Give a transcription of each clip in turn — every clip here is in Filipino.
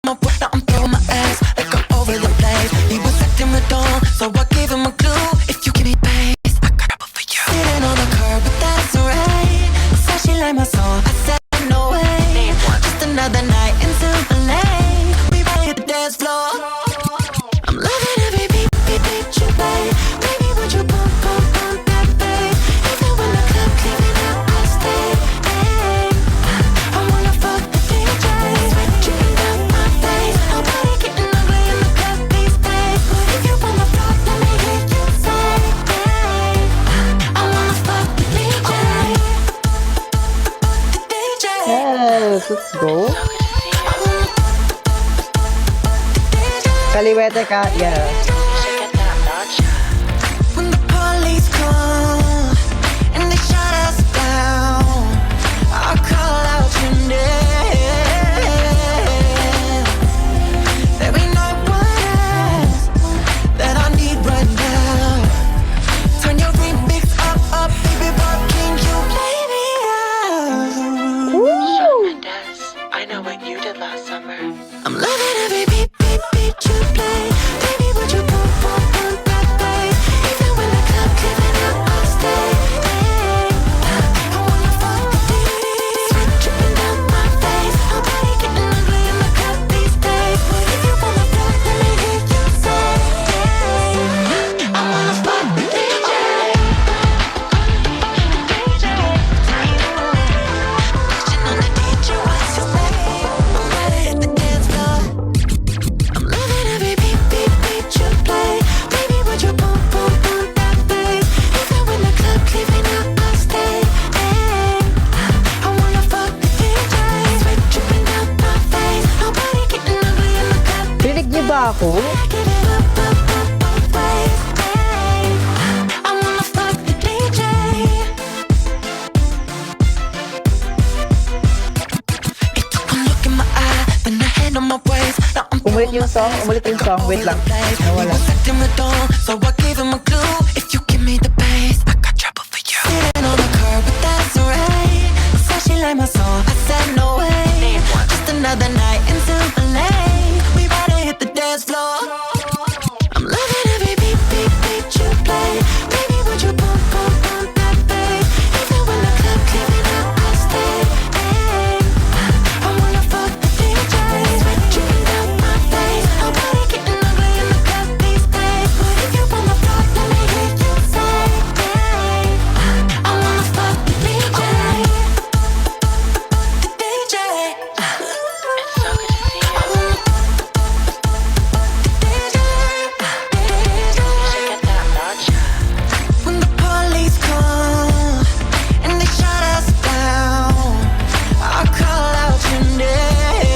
my foot, now I'm throwing my ass like I'm over the place. He was acting redundant, so I gave him a clue. If you give me space, I got trouble for you. Sitting on the curb, but that's alright. Said she like my song, I said no way. Just another night in Silver Lake. We right hit the dance floor. I'm loving every beat, beat, beat you play. Baby, would you pump, pump, pump that bass? Even when the club clearing out, I'll stay. Hey, I wanna fuck the DJ. Sweat dripping down my face. Nobody getting ugly in the club these days. If you wanna fuck, let me hear you say. Hey, I wanna fuck the DJ. The DJ. Yes, let's go. Kaliwete ka, yeah. When the police come and they shut us down, I'll call out your name. There ain't no one else that I need right now. Turn your remix up, up, baby, but can you play me out? Woo! I know what you did last summer. I'm loving every beat, beat, beat you play. Baby, would you pump, pump, pump that bass? Even when the club clearing out, I'll stay. Hey, I wanna fuck the DJ. Sweat dripping down my face. Nobody getting ugly in the club these days. If you wanna fuck, let me hear you say. Hey, I wanna fuck the DJ. Watching on the DJ, what's your name? I'm ready to hit the dance floor. I'm loving every beat, beat, beat you play. Baby, would you pump, pump, pump that bass? Even when the club clearing out, I'll stay. Hey, I wanna fuck the DJ. Sweat dripping down my face. Nobody getting ugly in the club. Rinig niyo ba ako? Give it up, up, up, both ways. Hey, I wanna fuck the DJ. It took one look in my eye, then I hand on my waist. Now I'm Umulit yung song, wait lang. Nawala. So I gave him a clue. If you give me the bass, I got trouble for you. Sitting on the curb, but that's alright. Said she like my song, I said no way. Just another night in Silver Lake. We about to hit the dance floor. I'm loving every beat, beat, beat you play. Baby, would you pump, pump, pump that bass? Even when the club clearing out, I'll stay. Hey, I wanna fuck the DJ. Sweat dripping down my face. Nobody getting ugly in the club these days. If you wanna fuck, let me hear you say. Hey, I wanna fuck the DJ. The DJ. It's so good to see you. You should get that matcha. When the police come and they shut us down, I'll call out your name.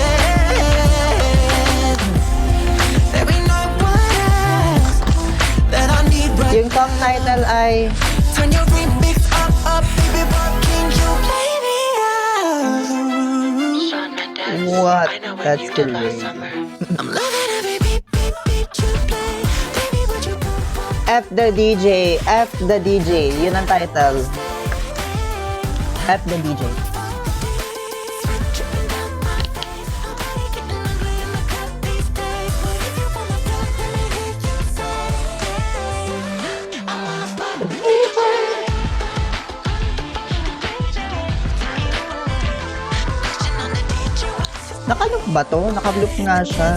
There ain't no one else that I need right Yung song title ay Turn your remix up, up, baby, what can you play me out? Shawn Mendes. What? I know what That's you did the last way. summer. I'm loving every beat, beat, beat you play. Baby, would you pump, pump? F the DJ, F the DJ. Yun ang title. F the DJ. Dripping down my face. Nobody getting ugly in the club these days. If you wanna fuck, let me hear you say. Hey, I wanna fuck the DJ. Watching on the DJ, what's your Nakaloop ba to? Nakaloop nga siya.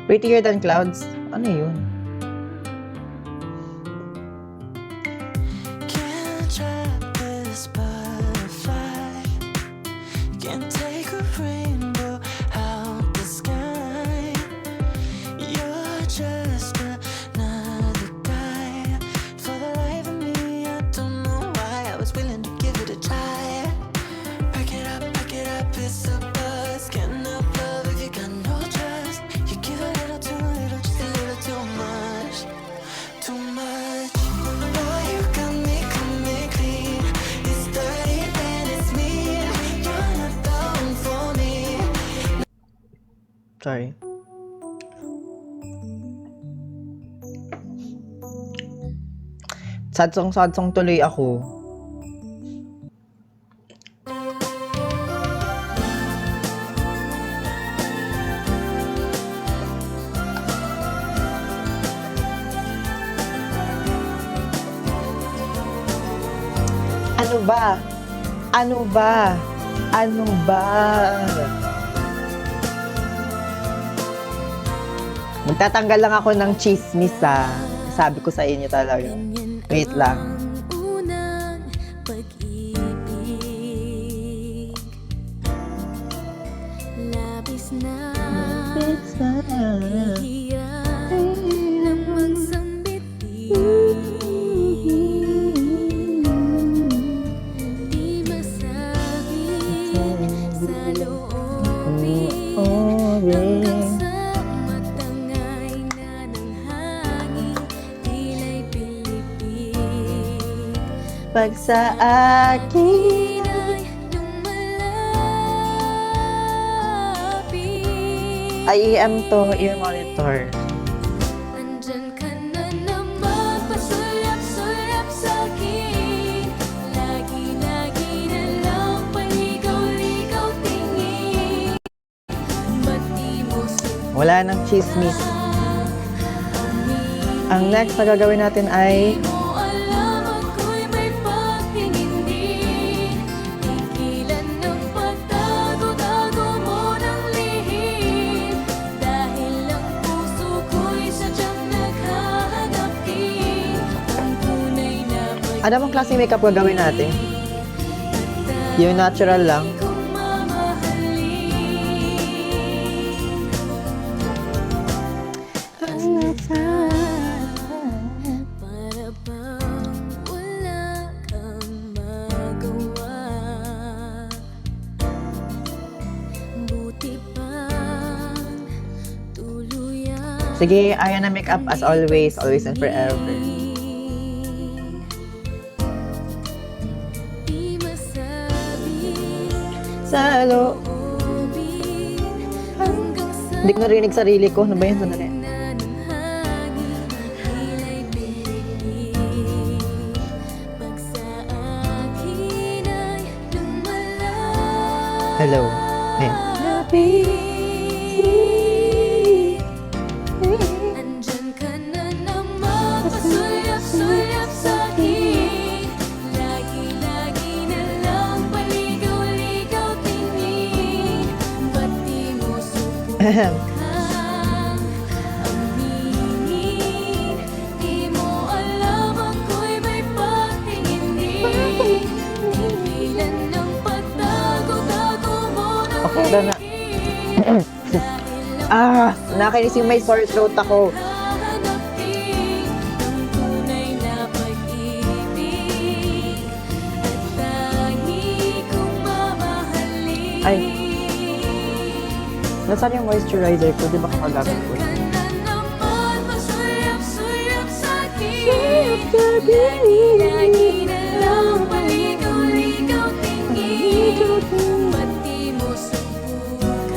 Prettier Than Clouds. Ano yun? Can't trap this butterfly. Can't take a rainbow out the sky. You're just another guy. For the life of me, I don't know why I was willing to give it a try. Back it up, it's a buzz. Can't enough love if you got no trust. You give a little too little, just a little too much. Too much. Boy, you got me coming clean. It's dirty and it's mean. You're not the one for me. Sorry. Sad song tuloy ako. ba? Ano ba? Ano ba? Magtatanggal lang ako ng chismis ah. Sabi ko sa inyo talaga. Wait lang. Unang pag-ibig, labis na hirap ng magsambiti, di masabi sa loobin, hanggang sa matangay na ng hangin, tila'y pilipig. Pag sa akin. Ay lumalapit, IEM to, ear monitor. andyan ka na naman, pasulap-sulap sa'kin. Lagi-lagi na lang paligaw-ligaw tingin. Ba't di mo Wala nang chismis. sumamin? Ang next na gagawin natin ay Di mo alam ako'y may pagtingin din. Tigilan ng pagtago-tago mo ng lihim. Dahil ang puso ko'y sadyang naghahanap din. Ang tunay na ano bang klaseng makeup gagawin natin? Yung natural lang. kong mamahalin. Para bang wala kang magawa. Buti pang tuluyan. Sige, ayan na makeup as always and forever. Di masabi Sa loob. hanggang sa Hindi ko narinig sarili ko. Ano ba yun? Sandali. na ng hangin, tila'y pilipig. Pag sa akin ay lumalapit, Hello. Ayan. andyan ka na naman, pasulap-sulap sa'kin. Lagi-lagi na lang paligaw-ligaw tingin. Ba't di mo subukan aminin? Di mo alam ako'y may pagtingin din. Tigilan ng pagtago-tago mo ng Okay, ito na. lihim. Ah, nakainis yung may sore throat ako. Hahanapin ang tunay na pag-ibig at tangi kong mamahalin. Ay. Nasaan yung moisturizer ko? Di ba kakagamit ko? Ka na naman, pasulap-sulap sa'kin. Lagi-lagi na lang paligaw-ligaw tingin. Ba't di mo subukang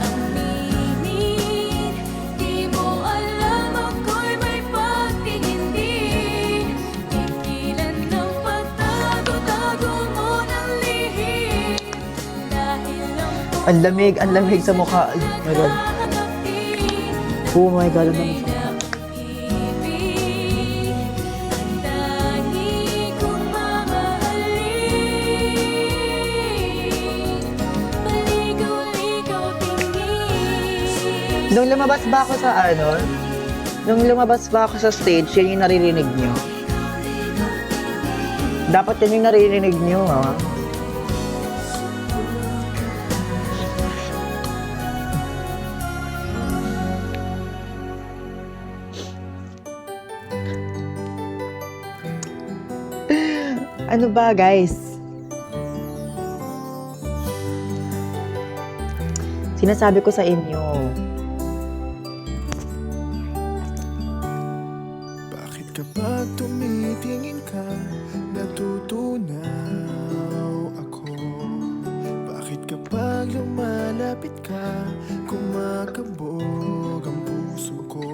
aminin? Di mo alam ako'y may pagtingin din. Tigilan ng pagtago-tago mo ng lihim. Dahil ang Ang lamig sa mukha. Ay, my God. Oh my God, ang lamig sa mukha. Nung lumabas ba ako sa nung lumabas ba ako sa stage, yun yung naririnig nyo. Dapat yun yung naririnig nyo, ha? Ano ba, guys? Sinasabi ko sa inyo. Bakit kapag tumitingin ka, natutunaw ako? Bakit kapag lumalapit ka, kumakabog ang puso ko?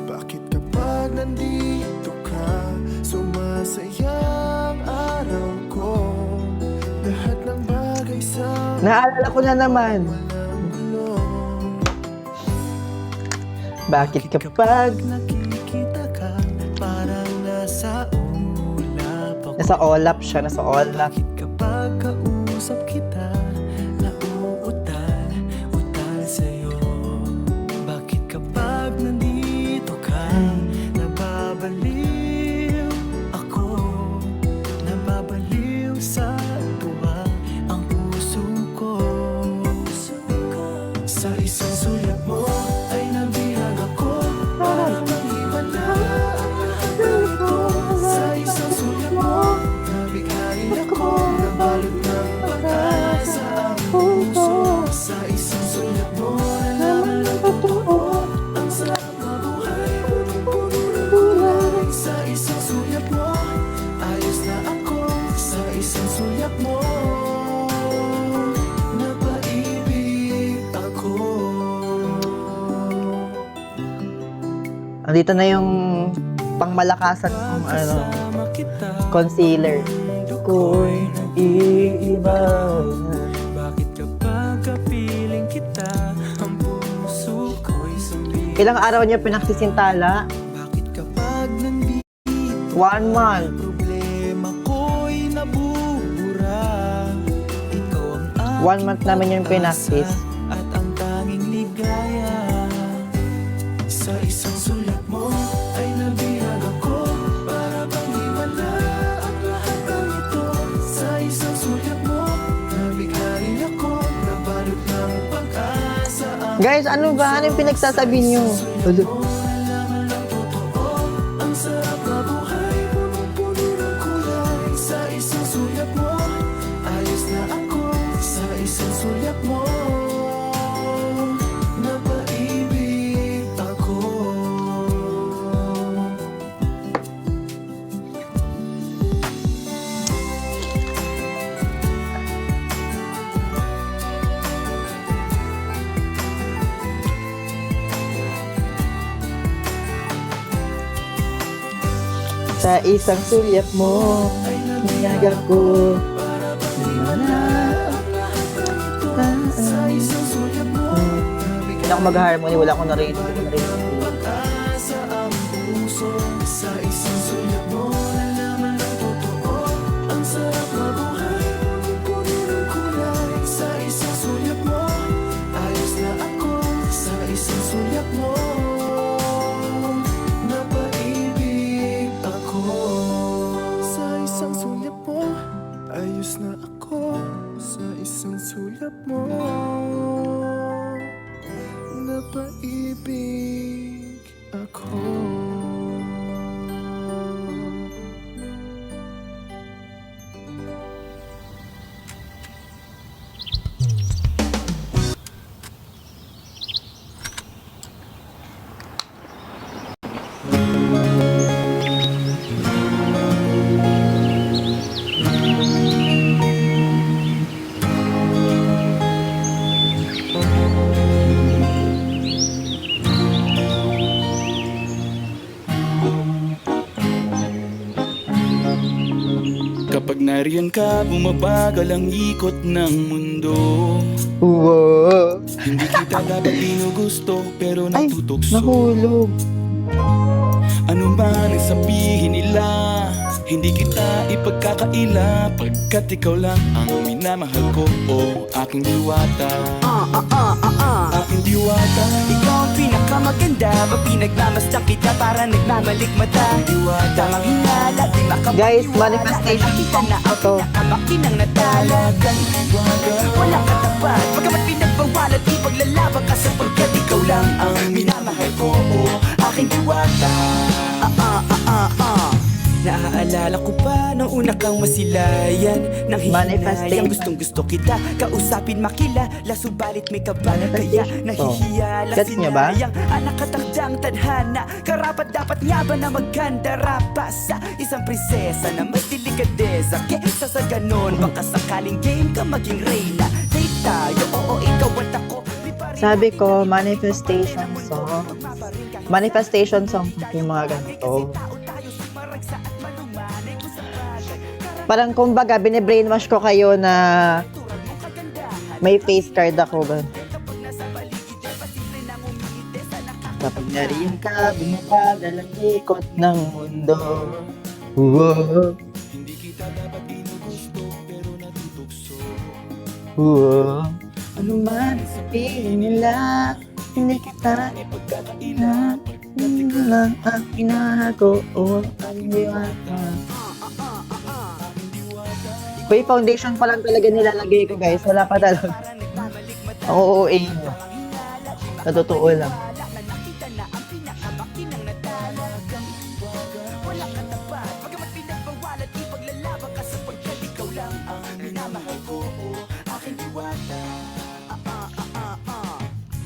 Bakit kapag nandito ka, sumasaya ang araw ko? Lahat ng bagay sa Naalala ko na naman. walang gulo. Bakit kapag Nakikita ka, parang nasa ulap ako. Nasa Olap siya, nasa Olap. Bakit kapag kausap kita, nauutal, utal sa'yo? Bakit kapag nandito ka, nababaliw ako? Nababaliw sa tuwa ang puso ko. Sa isang sulat mo ay nabihag ako, para manghimala ang lahat ng ito. Sa isang sulat mo, nabigharin ako, nabalot ng pag-asa ang puso. Sa isang sulat mo, nalaman ang totoo, ang sarap mabuhay, punong-puno ng kulay. Sa isang sulat mo, ayos na ako. Sa isang sulat mo, napaibig ako. Andito na yung pangmalakasan ng Kasama kita, concealer. ko'y nag-iiba. Bakit kapag kapiling kita, ang puso ko'y sumibig? Ilang araw niya pinagsisintala? Bakit kapag nandito, 1 month. problema ko'y nabubura? Ikaw ang 1 month namin yung pinaktis. at ang tanging ligaya. Sa isang sulat mo ay nabihag ako, para bang himala ang lahat ng ito. Sa isang sulat mo, nabigharin ako, nabalot ng pag-asa ang Guys, ano ba? Ano yung pinagsasabi niyo? nalaman ang totoo, ang sarap mabuhay, punong-puno ng kulay. Sa isang sulat mo, ayos na ako. Sa isang sulat mo, napaibig ako. Sa isang sulyap mo, niyag ako. Sa isang sulat mo, Hindi ako mag-harmony, wala akong narinig. pag-asa ang puso. Sa isang sulat mo, nalaman ang totoo, ang sarap mabuhay, punong-puno ng kulay. Sa isang sulat mo, ayos na ako. Sa isang sulat mo, napaibig ako. Sa isang sulat mo, ayos na ako. Sa isang sulat mo, napaibig ako. Kapag nariyan ka, bumabagal ang ikot ng mundo. Wow! Hindi kita dapat ginugusto, pero Ay, natutokso. nahulog. Ano man ang sabihin nila, hindi kita ipagkakaila, pagkat ikaw lang ang minamahal ko, o aking diwata. Aking diwata. Ikaw ang pinakamaganda, pag pinagmamasdan kita para nagmamalik mata. Diwata. Tamang hinala, di makapaniwala. Guys, manifestation Nakita na ang to. pinakamakinang natala. Walang katapat, pagkamat pinagbawalan, ipaglalaban ka sapagkat ikaw lang ang minamahal ko, o aking diwata. Naaalala ko pa nung una kang masilayan, nang Manifestation. hihinayang gustong gusto kita kausapin makilala, subalit may kaba kaya Manifestation to. nahihiyala. Gets niyo ba? Sinayang anak katakdang tadhana, karapat dapat nga ba na magkanda rapa sa isang prinsesa na may delikadeza. Kesa sa ganon, baka sakaling game ka maging reyna. Date tayo, oo ikaw at ako. Di pa rin Sabi ko, manifestation song. Manifestation song yung mga ganito. Parang kumbaga, bine-brainwash ko kayo na may face card ako ba? Kapag nariyan ka, bumabagal ang ikot ng mundo. Wow. Ano man sabihin nila, hindi kita ipagkakaina. Hindi lang ang pinago o ang diwata. May foundation pa lang talaga nilalagay ko, guys. Wala pa talaga. Ako OA nyo. Sa totoo lang. Wala ka tapat, bagamat pinagbawalan, ipaglalaban ka sapagkat ikaw lang ang minamahal ko, aking diwata.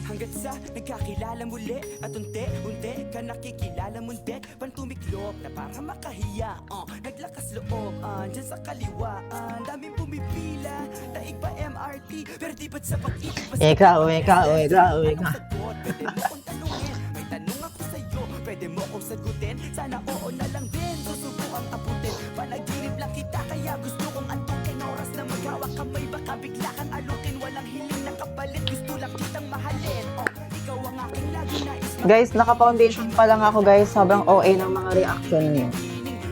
Hanggat sa nagkakilala muli at unti-unti ka nakikilala muntik, pantumiklop na para makahiya, naglakas loob, dyan sa kaliwaan, daming pumipila, daig pa MRT, pero di ba't sa pag-ibig basta Ikaw. sagot, pwede mo kong tanungin, may tanong ako sa'yo, pwede mo kong sagutin, sana oo na lang din, susubukang abutin, panaginip lang kita, kaya gusto kong antukin, oras na maghawak kamay, baka bigla kang alukin, walang hiling na kapalit, gusto lang kitang mahalin, ikaw ang aking lagi nais Guys, naka-foundation pa lang ako, guys. Sobrang OA ng mga reaction niyo.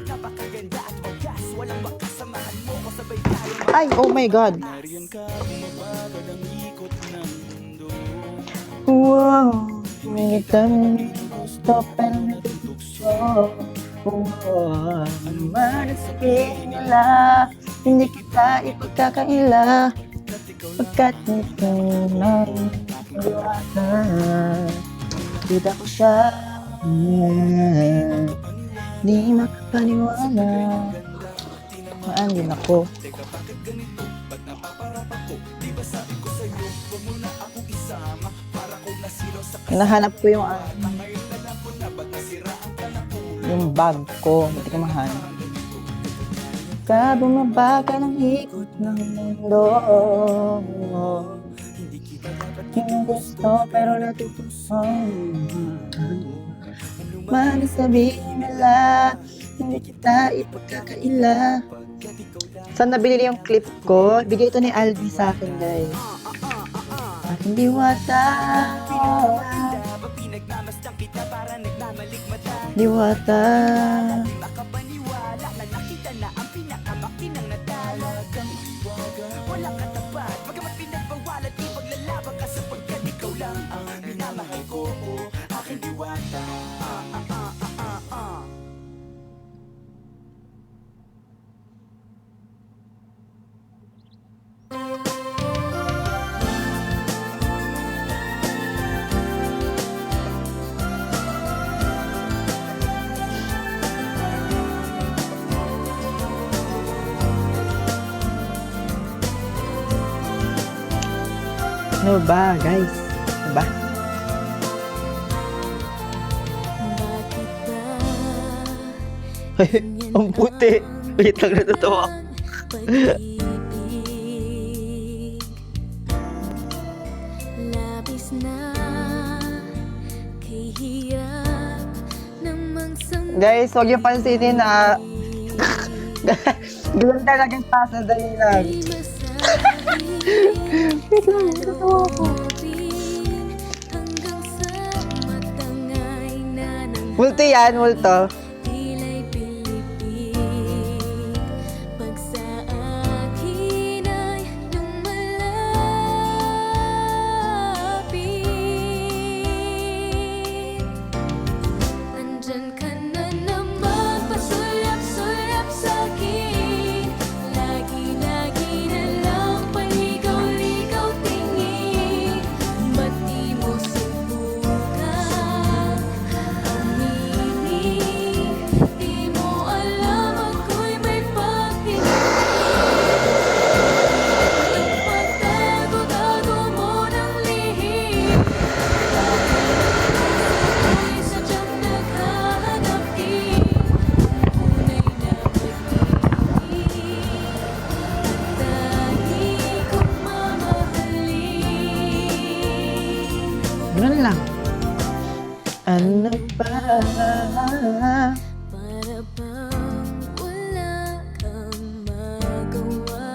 napakaganda at ogas, walang wakas, samahan mo ko sabay tayo. Ay, oh my God. Nariyan ka, bumabagal ang ikot ng mundo. Wow, may kami gusto pero natutukso. Ano man ang sabihin nila, hindi kita ipagkakaila. Pagkat nito ng diwata, kita ko siya, di makapaniwala. Maan din ako. Hinahanap ko yung bag ko, hindi ko mahanap. Ka bumaba ka ng ikot ng mundo. Yung gusto pero natutuso. Man sabihin nila, hindi kita ipagkakaila. Saan nabili yung clip ko? Bigay ito ni Aldi sa akin, guys. Aking diwata. Diwata. Makapaniwala na nakita na ang pinakamakinang natalagang wala ka tapat, bagamat pinagbawalan, ipaglalaban ka sapagkat ikaw lang ang minamahal ko, aking diwata. Ano ba, guys? Ano ba? Bakit ba Ang puti. Wait lang, natutuwa. pag-ibig? Labis na kay hirap namang Guys, huwag yung pansinin na ganun talagang pasa, dali lang. Wait lang, natutuwa ako. hanggang sa matangay na ng Multo yan, multo. Tila'y pilipig, pag sa akin ay lumalapit. Andyan ka na naman, pasulyap-sulyap sa'kin. Lagi-lagi na lang paligaw-ligaw tingin. Ba't di mo subukan aminin? Di mo alam ako'y may pag-ibig. Pagtago-tago mo ng lihim, ako'y sadyang naghahanap din. Tunay na pag-ibig at dahil kong mamahalin. Ganun lang. Ano ba? Para bang wala kang magawa.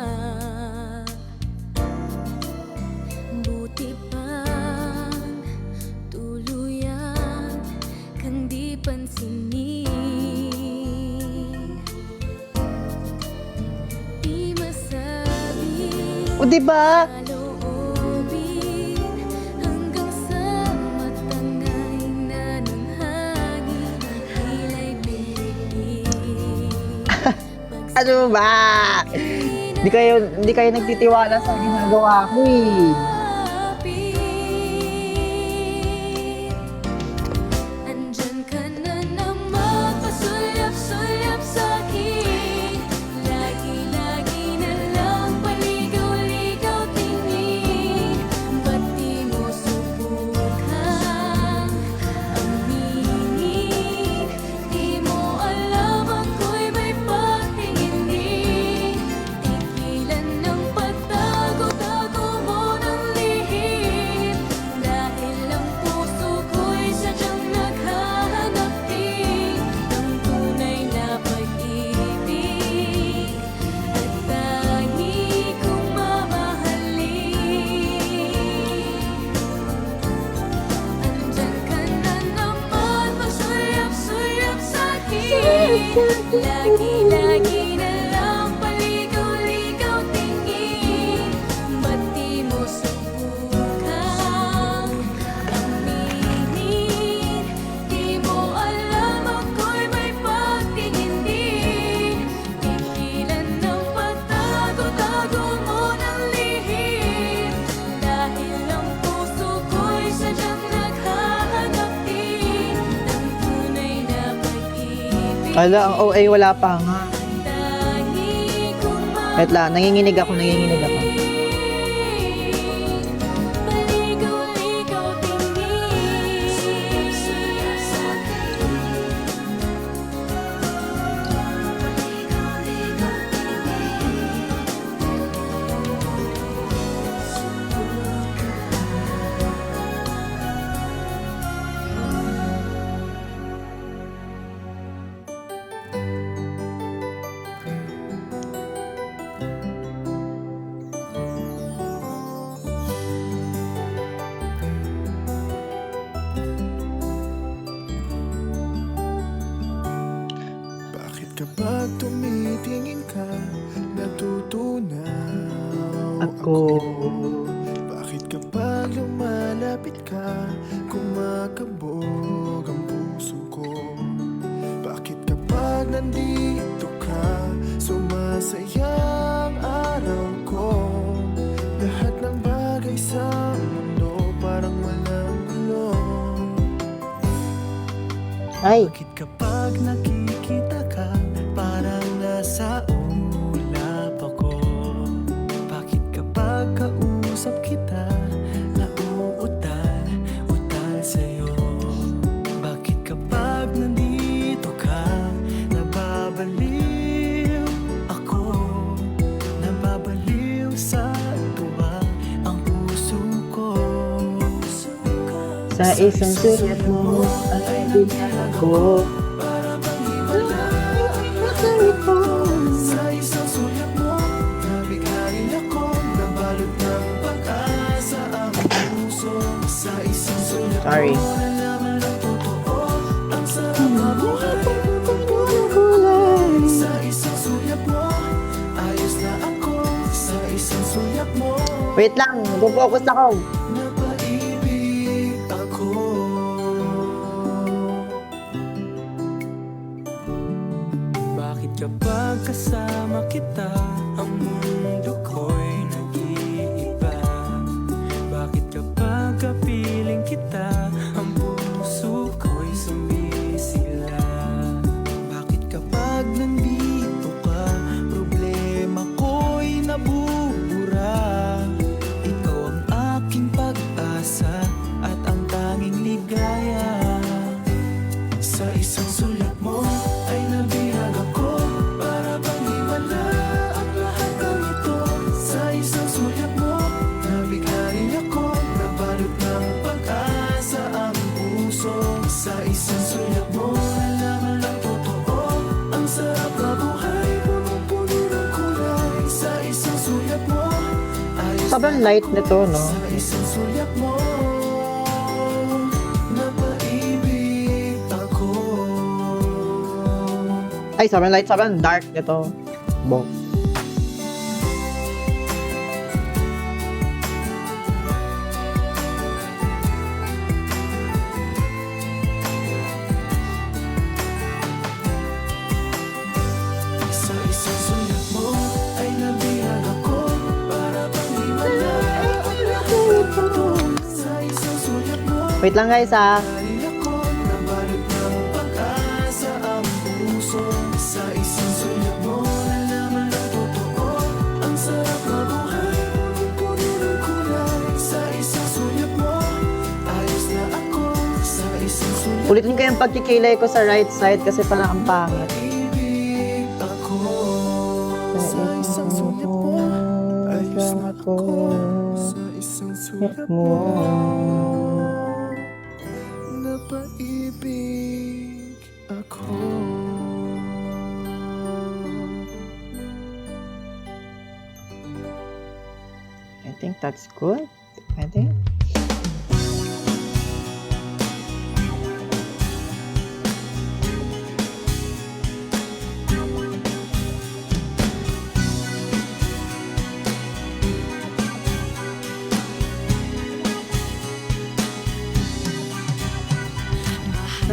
Buti pang tuluyan kang di pansinin. Di masabi O, diba? Loobin hanggang sa matangay na ng hangin Hila'y bibig Ano ba? Hindi kayo nagtitiwala sa ginagawa ko eh. Andyan ka na naman, pasulyap-sulyap sa'kin Lagi-lagi na lang paligaw-ligaw tingin Ba't di mo subukan aminin Di mo alam ako'y may patingin din Tigilan ng pagtago-tago mo ng lihim Dahil ang puso ko'y sadyang naghahanap din Ng tunay na pag-ibig At tangi kong mamahalin Andyan ka na naman, pasulyap-sulyap sa'kin Lagi-lagi na lang paligaw-ligaw tingin Ba't di mo subukan aminin Di mo alam ako'y may patingin din Tigilan ng pagtago-tago mo ng lihim Dahil ang puso ko'y sadyang naghahanap din Ng tunay na pag-ibig Ala, ang OA wala pa nga. Tangi kong Wait lang, nanginginig ako. paligaw-ligaw tingin Bakit kapag tumitingin ka, natutunaw Ako. Bakit kapag lumalapit ka, kumakabog ang puso ko? Bakit kapag nandito ka, sumasaya ang araw ko? Lahat ng bagay sa mundo parang walang gulo. Ay, Bakit kapag nakikita ka, parang nasa ulap ako? Bakit kapag kausap kita, nauutal sa'yo? Bakit kapag nandito ka, nababaliw ako? Nababaliw sa tuwa ang puso ko. sa isang sulat mo ay binago. Sa isang sulat mo, nabigayin ako, nabalot ng pag-asa ang puso. Sa isang sulat Sorry. mo, nalaman ang totoo, ang sarap mabuhay. Sa isang sulat mo, ayos na ako. Sa isang sulat mo, Wait lang, mag-focus ako. napaibig ako. Bakit kapag kasama kita, ang mundo ko'y nag-iiba? Bakit kapag kapiling kita, ang puso ko'y sumisila? Bakit kapag nandito ka, problema ko'y nabubura? Ikaw ang aking pag-asa at ang tanging ligaya. Sa isang sulat mo ay nabihag ako, para bang himala ang lahat ng ito. Sa isang sulat mo, nabigayin ako, nabalot ng pag-asa ang puso. Sa isang sulat mo, nalaman ang totoo, ang sarap na buhay, punong-puno ng kulay. Sa isang sulat mo, ayos Sobrang light nito, no? sa isang sulat mo, napaibig ako. Ay, sobrang light, sobrang dark nito. Bo. Wait lang guys ah. Dahil ako nabalot ng pag-asa ang puso. Sa isang sulat mo, nalaman ang totoo. Ang sarap mabuhay, puno ng kulay. Sa isang sulat mo, ayos na ako. Sa isang sulat Ulitin ko yung pagkikilay ko sa right side kasi parang ang pangit. ibig ako. Sa isang sulat mo, ayos na ako. Sa isang sulat mo, napaibig ako. I think that's good. I think.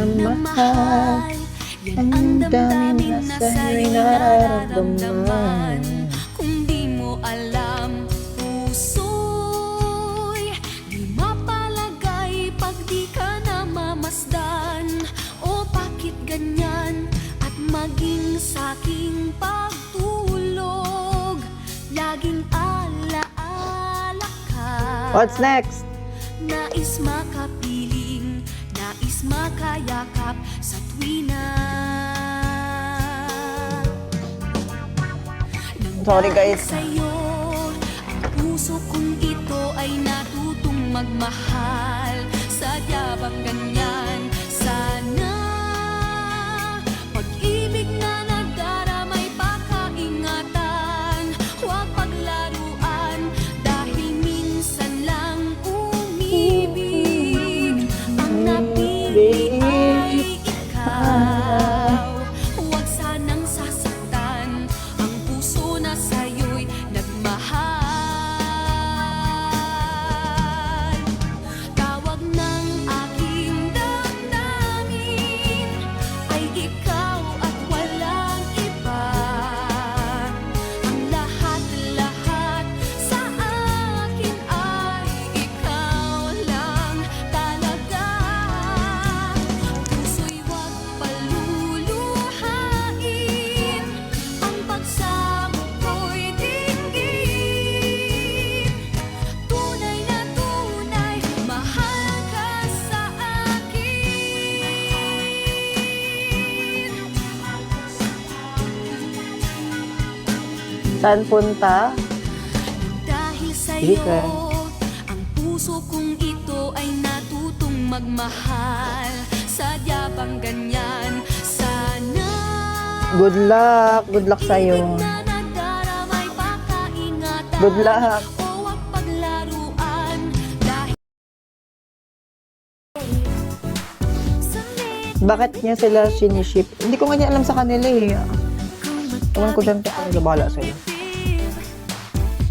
Mahal, yan ang damdamin na sa'yo'y nararamdaman. Kung di mo alam, puso'y di mapalagay pag di ka namamasdan. O bakit ganyan at maging sa'king pagtulog, laging alaala ka. What's next? Nais makapiling, nais makayakap sa tuwina. Sorry, guys. Sa'yo, ang puso kong ito ay natutong magmahal. Sadya bang ganyan? Sana pag-ibig na nagdaramay pakaingatan. Huwag paglaruan dahil minsan lang umibig. Ang napili ay ikaw. Huwag sanang sasaktan ang puso na sa'yo'y nagmahal. Tawag ng aking damdamin ay ikaw at walang iba. Ang lahat-lahat sa akin ay ikaw lang talaga. Puso'y huwag paluluhain, ang pagsamo ko'y dinggin. Tunay na tunay, mahal ka sa akin. Saan punta? Dahil Hindi sa'yo, ka. ang puso kong ito ay natutong magmahal. Sadya bang ganyan? Sana Good luck. Good luck sa'yo. na nagdaramay pakaingatan. Good luck. O huwag paglaruan dahil Bakit niya sila siniship? Hindi ko nga niya alam sa kanila eh. Ewan ko dyan sa kanila. Bahala sila.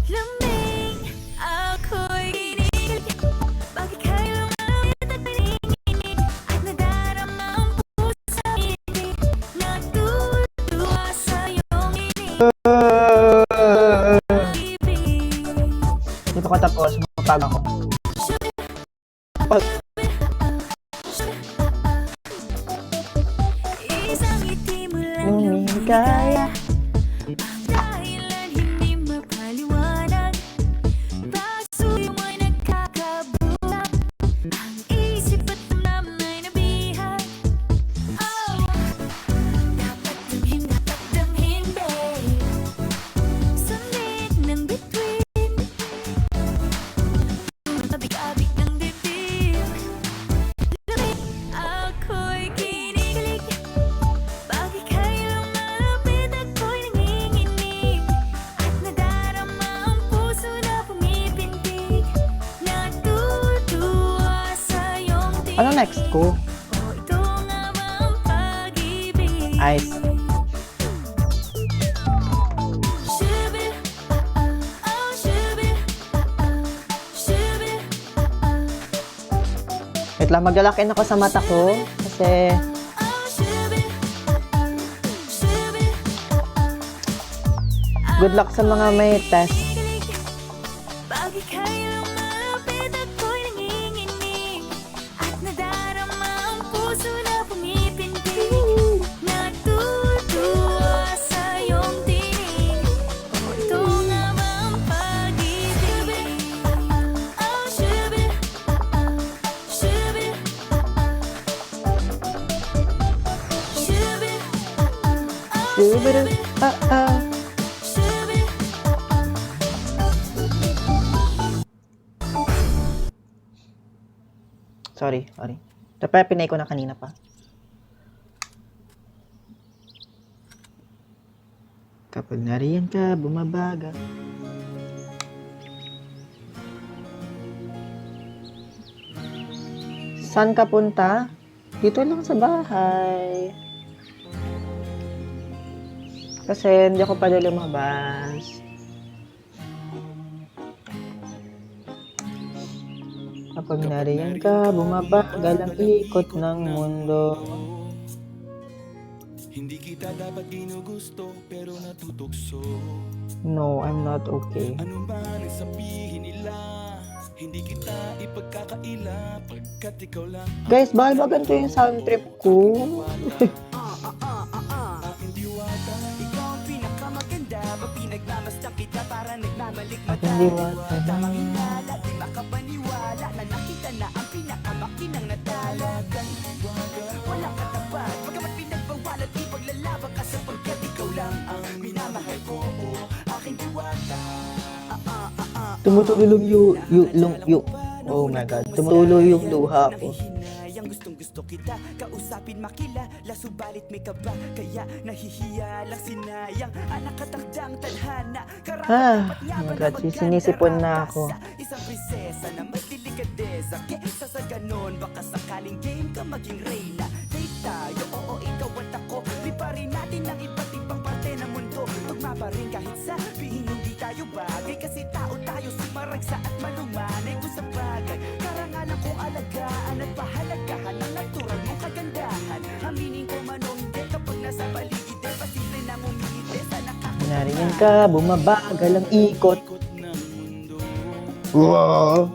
lamig ako'y kinikilig. Bakit kayo lumapit at piningin at nadarama ang puso sa ibig. Natutuwa sa iyong ibig. Dito ko tapos. Mapag ako. Isang ngiti mo lang yung Lumigaya. dahilan hindi mapaliwanag. Puso mo'y nagkakabulag. Ang isip at damdamin ay nabihag. Oh, dapat damhin, babe. Sandit ng bituin, mabig-abig ng dibdib. Lamig ako'y kinikilig. Bakit kayo lumalapit ako'y nanginginig. At nadarama ang puso na pumipintig. Natutuwa sa iyong tingin. Ano next ko? O ito nga ba ang pag-ibig? Ice. Shubil, oh shubil, shubil, Wait lang. Maglalakin ako sa mata ko. Kasi oh shubil, shubil. good luck sa mga may test. Bakit kayo lumalapit ako'y nanginginig. At Shubidoo, ah. Sorry. Dapat pinay ko na kanina pa. Kapag nariyan ka, bumabaga. Saan ka punta? Dito lang sa bahay. Kasi hindi ako pwede lumabas. Kapag nariyan ka, bumabagal ang ikot ng mundo. Hindi kita dapat ginugusto pero natutokso. No, I'm not okay. Ano man ang sabihin nila, hindi kita ipagkakaila pagkat ikaw lang Guys, bahal ba ganito yung sound trip ko? aking diwata. Ikaw ang pinakamaganda, pag pinagmamasdan kita para nagmamalik Aking diwata. Tamang hinala, di makapaniwala na nakita na ang pinakamakinang natalagang walang katapat, pagkamat pinagbawalan di paglalaban ka sapagkat ikaw lang ang minamahal ko, aking diwata. Tumutulong yung oh my god, tumutulong yung luha ko. Hinayang gustong gusto kita, kausapin makilala, subalit may kaba, kaya nahihiya lang sinayang, anak katakdang tadhana, Ah, oh my god, sinisipon na ako. isang prinsesa na may delikadeza, kesa sa ganon, baka sakaling game ka maging reyna. Date tayo, oo ikaw at ako, liparin natin ang iba't ibang parte ng mundo, tugma pa rin kahit sabihin hindi tayo bagay, kasi tao tayo, sumaragsa at malumanay kung sa bagay, karangalan kong alagaan at pahalagahan ang natural mong kagandahan. Aminin ko man o hindi, kapag nasa paligid eh, pasimple nang umingiti sa Nariyan ka, bumabagal ang ikot. Wow!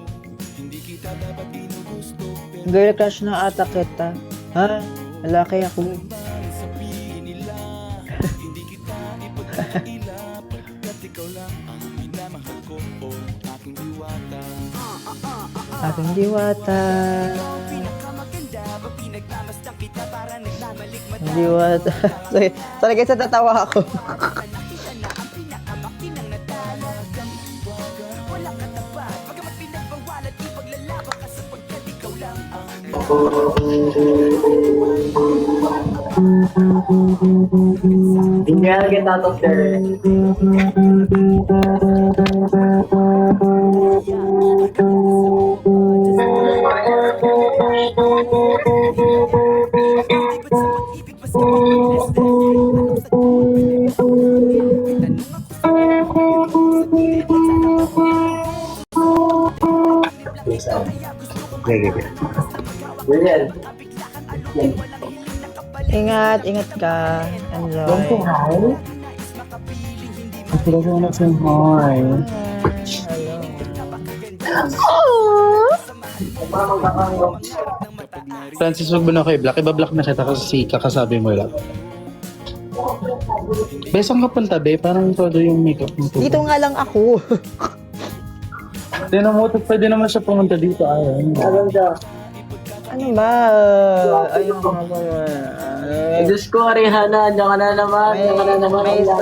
Girl crush na ata kita. Ha? Lalaki ako. Sabihin nila, hindi kita ipagkakaila pagkat ikaw lang ang minamahal ko, aking diwata. Aking diwata. pinakamaganda, pag pinagmamasdan kita para nagmamalik mata. Diwata. Sorry guys, natatawa ako. Nakita na ang pinakamakinang natalagang walang katapat, pagkamat pinagbawalan di paglalaban ka sapagkat ikaw lang ang Hindi nga kita to, sir. Ingat ka. Enjoy. Francis, wag mo na kay Black. Iba-black na kita kasi kakasabi mo lang. Besang ka punta, be. Parang todo yung makeup mo. Dito nga lang ako. Pwede naman siya pumunta dito. Ano ba? Ayun nga ba? Diyos ko, Rihanna, diyan ka na naman.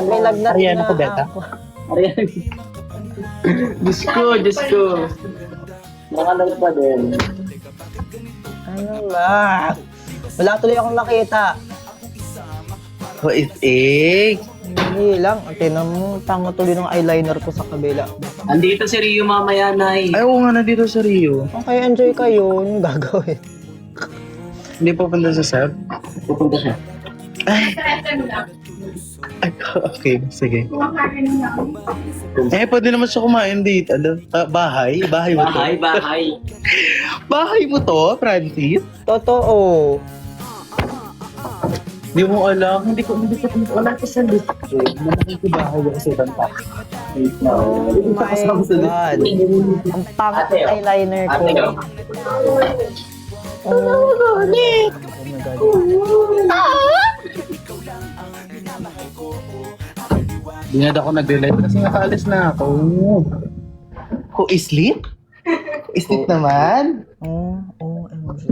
May lagnat Ariana na ko, Beta. ako. Diyos ko. Nakalag pa din. Ano ba? Wala tuloy akong nakita. Hindi lang. Tinan mo, tango tuloy ng eyeliner ko sa kabila. Andito si Rio mamaya, Nay. Ay, oo nga na dito sa Rio. Okay, enjoy kayo. Anong gagawin? Hindi pupunta sa Seb? Pupunta siya. Ay, okay, sige. Pwede naman siya kumain dito. Bahay? Bahay mo to? Bahay. Bahay mo to, Francis? Totoo. Hindi mo alam. Hindi ko alam kasi sa list ko. Nakikibahay ako sa ibang pa. Oh my God. Ang pangit ng eyeliner ko. Ate, go. Oh my God. Dinad ako nag-relight kasi nakaalis na ako. Ko sleep? Sleep naman? OMG.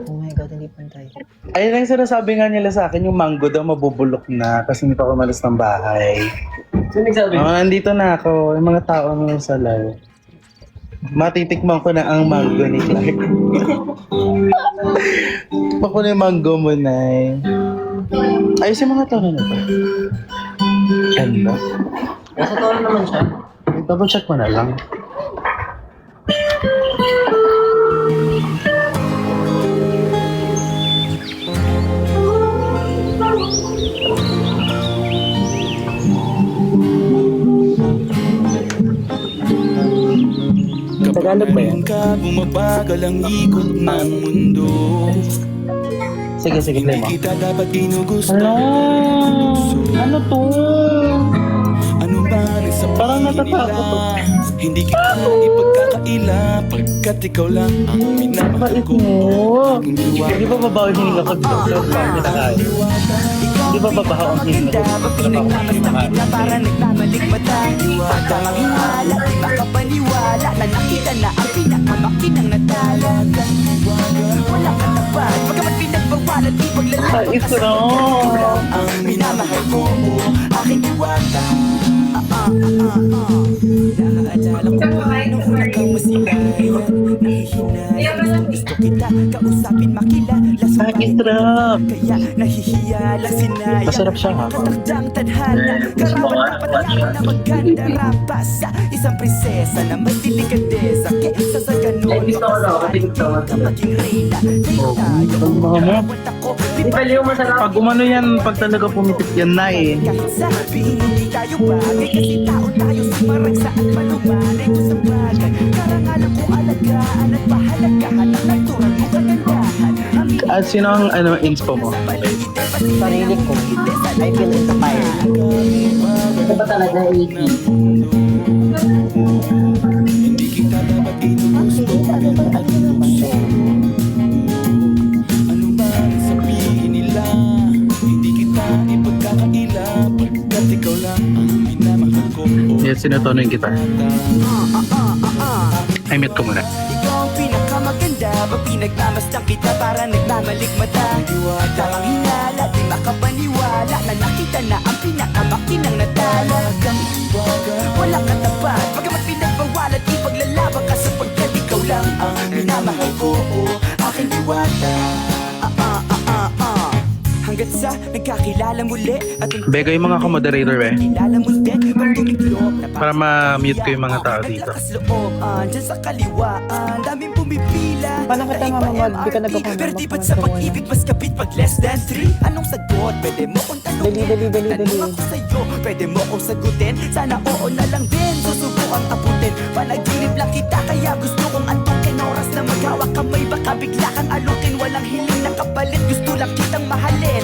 Oh my God, hindi pantay. Ayun lang sinasabi nga nila sa akin, yung mango daw mabubulok na kasi hindi pa ako umalis ng bahay. Sino nagsabi? Nandito na ako, yung mga tao ng salaw. Matitikman ko na ang mango ni Clark. Tikman ko na yung mango mo, Nay. Ayos yung mga tao na to. Ano? Nasa tono naman siya. Double check mo na lang. Tagalog ba yan? Ka, bumabagal ang ikot ng mundo. Sige, play mo. Hindi kita dapat ginugusto. Ano to? Ano ba Parang nagsabihin natatakot nila? Hindi kita ipagkakaila pagkat ikaw lang ang minamahal ko. Aking diwata. Di ba babaw yung hininga ko dito? Di ba babaw ang hininga ko dito? Na para nagmamalik mata Bata ang hinala, di makapaniwala Na nakita na ang pinakamakinang natala Wala ka tapat, pagkamat pinagbawalan Di paglalabang Ay, ka sa ito. ang minamahal ko Aking diwata Naaalala ko pa nung una kang masilayan Nahihinayang gusto kita kausapin makilala Ay, sarap. Kaya nahihiya lang sinayang Masarap siya, ha? Katakdang tadhana Karapat dapat ako na magkanda Rapa sa isang prinsesa Na may delikadesa Kesa sa ganun Ay, gusto ko lang, kasi gusto ko. Ka maging reyna Tayo tayo Ang mga mo. Kawat ako Di ba yung masarap? Pag umano yan, pag talaga pumitik yan, Nay. Kahit sabihin hindi tayo bagay Kasi tao tayo sumaragsa at malumanay ko sa bagay Karangalan ko alagaan at pahalagahan Ang natural mo kagandahan At sino ang inspo mo? Sarili ko. I feel inspired. Ito ba talaga 80? Hindi kita dapat ginugusto. Ano ba sabihin nila? Hindi kita ipagkakaila pagkat ikaw lang ang minamahal ko. Yes, sinatono yung guitar. I mute ko muna. Ikaw ang pinakamaganda Pag pinagmamasdan kita para nagmamalik mata Tamang hinala, di makapaniwala Na nakita na ang pinakamakinang natala Wala ka tapat Pagkamat pinagbawalan Ipaglalaban ka sapagkat ikaw lang ang minamahal ko Aking diwata Hanggat sa nagkakilala muli At Bega yung mga ka-moderator, eh. Kilala mo din Pagtumiklop na Para ma-mute ko yung mga tao dito. Naglakas looban Dyan sa kaliwaan Daming pumipila Paano kita mamamag? Di ka nagpapamak- Pero di ba't sa pag-ibig Mas kapit pag less than 3 Anong sagot? Pwede mo kong tanungin Dali. Tanong ako sa'yo Pwede mo kong sagutin Sana oo na lang din Susubukan abutin Panaginip lang kita Kaya gusto kong antukin Oras na maghawak kamay Baka bigla kang alukin Walang hiling na kapalit Gusto lang kitang mahalin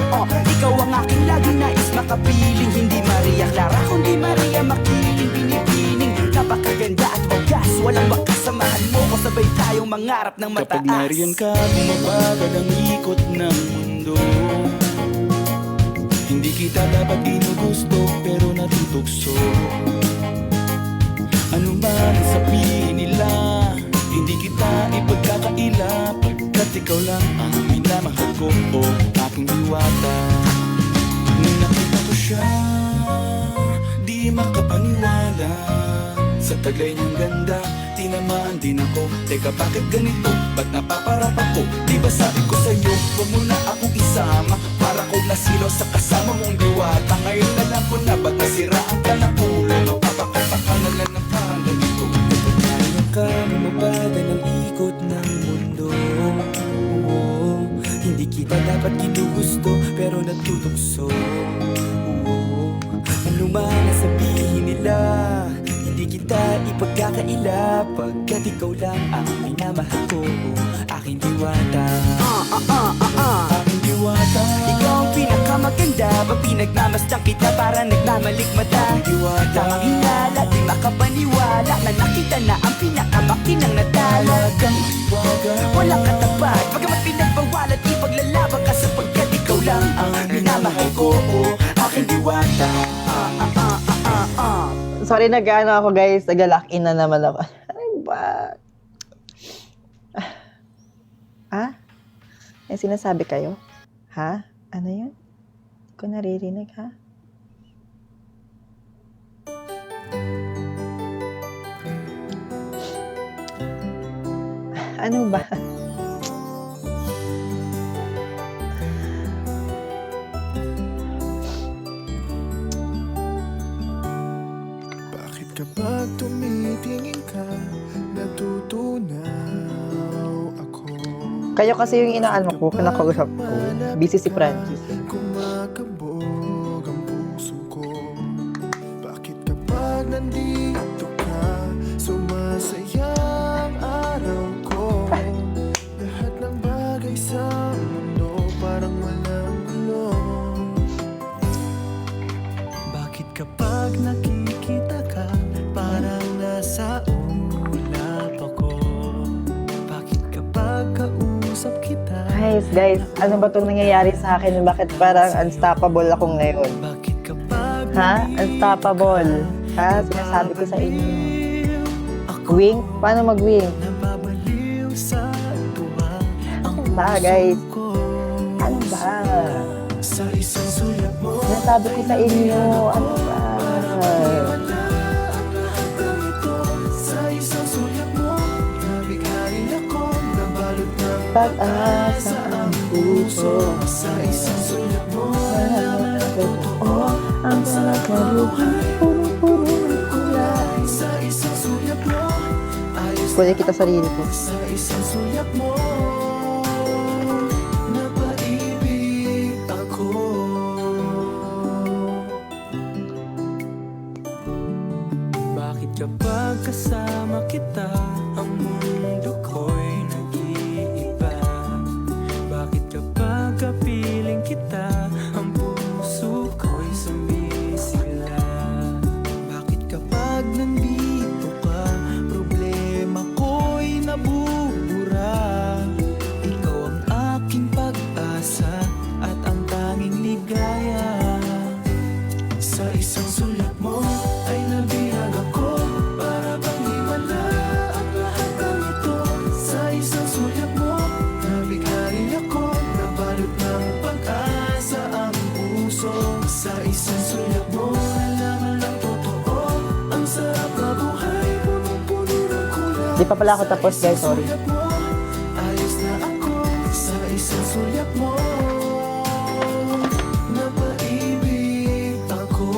Ikaw ang aking laging nais makapiling Hindi Maria Clara Kundi Maria Makiling Binibining Napakaganda at ogas Walang makasamahan mo Kung sabay tayong mangarap ng mataas Kapag nariyan ka, bumabagal ang ikot ng mundo. Hindi kita dapat ginugusto pero natutokso. Ano man ang sabihin nila, hindi kita ipagkakaila pagkat ikaw lang ang minamahal ko aking diwata. Nung nakita ko siya, di makapaniwala. Sa taglay niyang ganda, tinamaan din ako. Teka, bakit ganito? Ba't napaparap ako? Di ba sabi ko sa'yo, huwag mo na akong isama para kong nasilo sa kasama mong diwata. Ngayon alam ko na, ba't nasiraan ka ng ulo? Mapapakapaka na lang ng parang ganito. Kaya ka mabagal ang ikot ng mundo. Hindi kita dapat ginugusto, pero natutokso. Ano man ang sabihin nila, hindi kita ipagkakaila pagkat ikaw lang ang minamahal ko aking diwata. Aking diwata. Ikaw ang pinakamaganda pag pinagmamasdan kita para nagmamalik mata. Diwata. Tamang hinala, di makapaniwala na nakita na ang pinakamakinang natala. Wala ka tapat, pagkamat pinagbawalan ipaglalaban ka sapagkat ikaw lang ang minamahal ko aking diwata. Sorry, nag-ano ako guys. Nag-lock in na naman ako. Ay, ba? May sinasabi kayo? Ha? Ano yun? Hindi ko naririnig, ha? Ano ba? Bakit kapag tumitingin ka, natutunaw ako? Kayo kasi yung inaano ko, kinakausap ko. Busy si Francis. Kumakabog ang puso ko. Bakit kapag nandito ka, sumasaya ang araw ko? Lahat ng bagay sa mundo parang walang gulo. Bakit kapag nakikita ka, parang nasa ulap ako? Bakit kapag kausap kita, Guys, ano ba itong nangyayari sa akin? Bakit parang unstoppable ako ngayon? bakit kapag Ha? Unstoppable. Ha? Sinasabi ko sa inyo. Wink? Paano mag-wink? nababaliw sa tuwa Ano ba, guys? Ano ba? sa isang sulat mo? Sinasabi ko sa inyo. Ano ba? Sa isang sulat mo, nabigayin ako, nabalot ng Pag-asa ang puso. sa isang sulat mo, Nalaman ang totoo. Ang sarap na buhay. Puro-puro ng kulay. sa isang sulat mo, ayos Kunin kita sarili ko. sa isang sulat mo, napaibig ako. Bakit kapag kasama kita, ang mundo ko'y nag-iiba? Bakit kapag kapiling kita, ang puso ko'y sumisigla? Bakit kapag nandito ka, problema ko'y nabubura? Ikaw ang aking pag-asa at ang tanging ligaya. Sa isang sulat mo ay nabihag ako, para bang himala ang lahat ng ito. Sa isang sulat mo, nabigayin ako, nabalot ng pag-asa ang puso. Sa isang sulat mo, nalaman ng totoo, ang sarap na buhay, punong-puno ng kulay. Di pa pala ako tapos, guys. Sorry. Sulat mo, ayos na ako. Sa isang sulat mo, napaibig ako.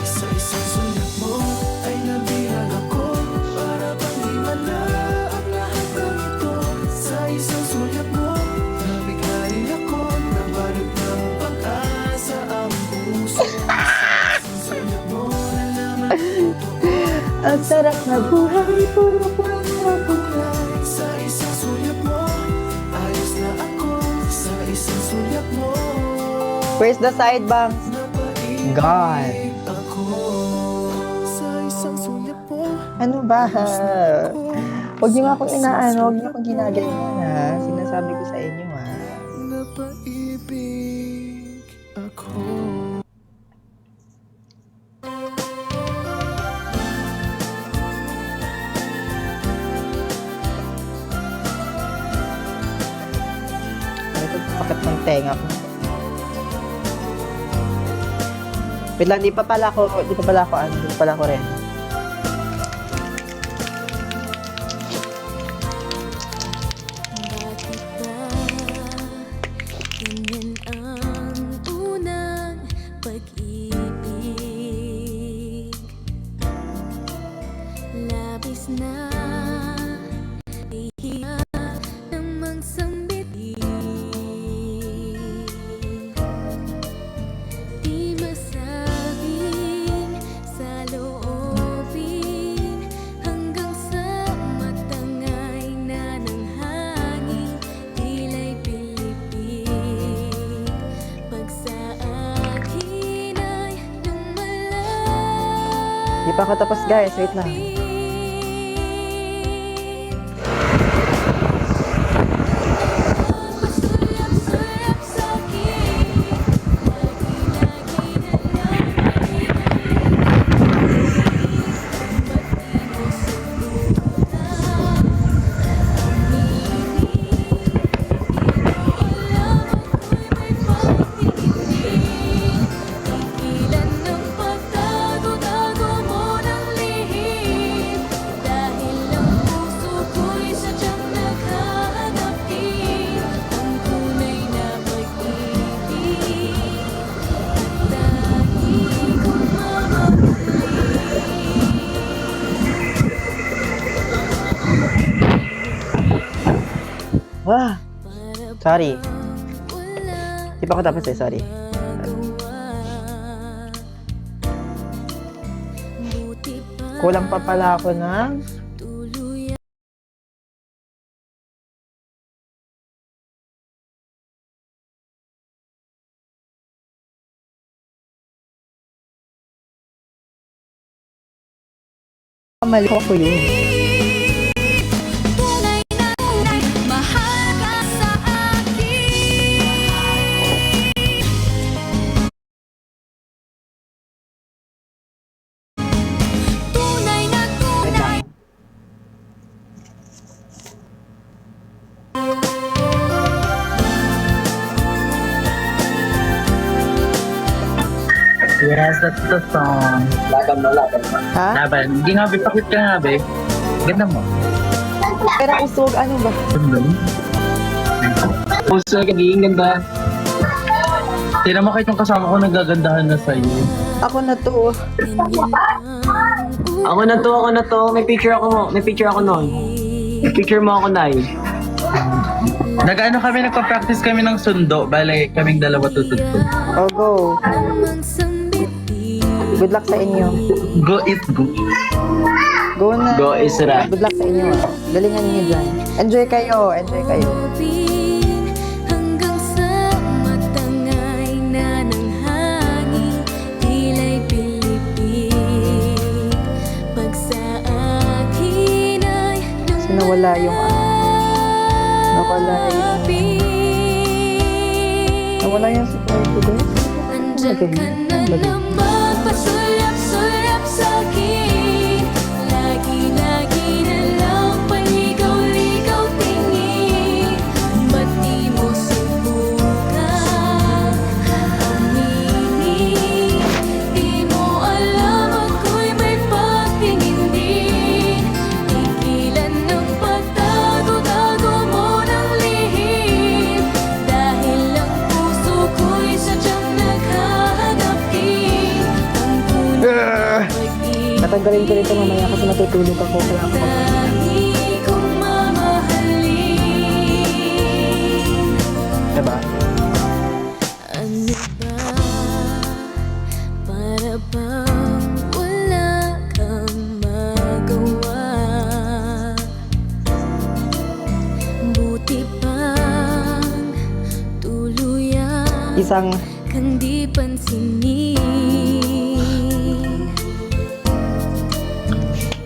Sa isang sulat mo ay nabihag ako, para bang himala ang lahat ng ito. Sa isang sulat mo, nabigayin ako, nabalot ng pag-asa ang puso. Sa isang sulat mo, nalaman ang totoo. Ang sarap na buhay. Puro-puro ng kulay. Sa isang sulat mo, ayos na ako. Sa isang sulat mo, Where's the side bangs? napaibig God. ako. Sa isang sulat mo, Ano ba? Huwag niyo nga akong inaano. Huwag niyo akong ginaganyan, ha? Sinasabi ko sa inyo, ha? napaibig ako. Ito, sakit ng tenga ko. Wait lang, di pa pala ako rin. Bakit ba ganyan ang unang pag-ibig? Labis na ihiya namang sambitin. Di masabing sa loobin, hanggang sa matangay na ng hangin, tila'y bilibig. Pag sa akin ay lumalapit, Di pa ako tapos, guys. Wait lang. Wah! Sorry. Di pa ako tapos eh, sorry. Kulang pa pala ako ng... Mali ko yun. Tunay na tunay, mahal ka sa akin. Tunay na tunay. Yes, that's the song. Laban mo. Ha? Laban. Hindi nga, pakit ka nga, be. Ganda mo. Pero usog, ano ba? Ganda mo. Puso, kagiging ganda. Tignan mo kahit yung kasama ko nagagandahan na sa'yo. Ako na to. Ako na to. May picture ako noon. May picture mo ako, Nay. Nag-ano kami, nagpa-practice kami ng sundo. Bale, kaming dalawa tutugtog. Oh, go. Good luck sa inyo. Go is go. Go na. Go, Isra. Good luck sa inyo. Galingan niyo dyan. Enjoy kayo. Enjoy kayo. Hanggang sa matangay na ng hangin, tila'y pilipig. Pag sa akin ay Kasi nawala yung nawala yung supply ko guys. andyan ka na naman, pasulyap-sulyap sa'kin. Lagi-lagi na lang paligaw-ligaw tingin. Ba't di mo subukan aminin? Di mo alam ako'y may pagtingin din. Igilan ng pagtago-tago mo ng lihim. Dahil ang puso ko'y sadyang naghahanap din. Ang tunay pag-ibig Tatanggalin ko rin ito mamaya kasi natutulog ako. Kaya ako lagi kong mamahalin. diba? Ano ba? Para bang wala kang magawa? Buti pang tuluyan Isang kang di pansinin.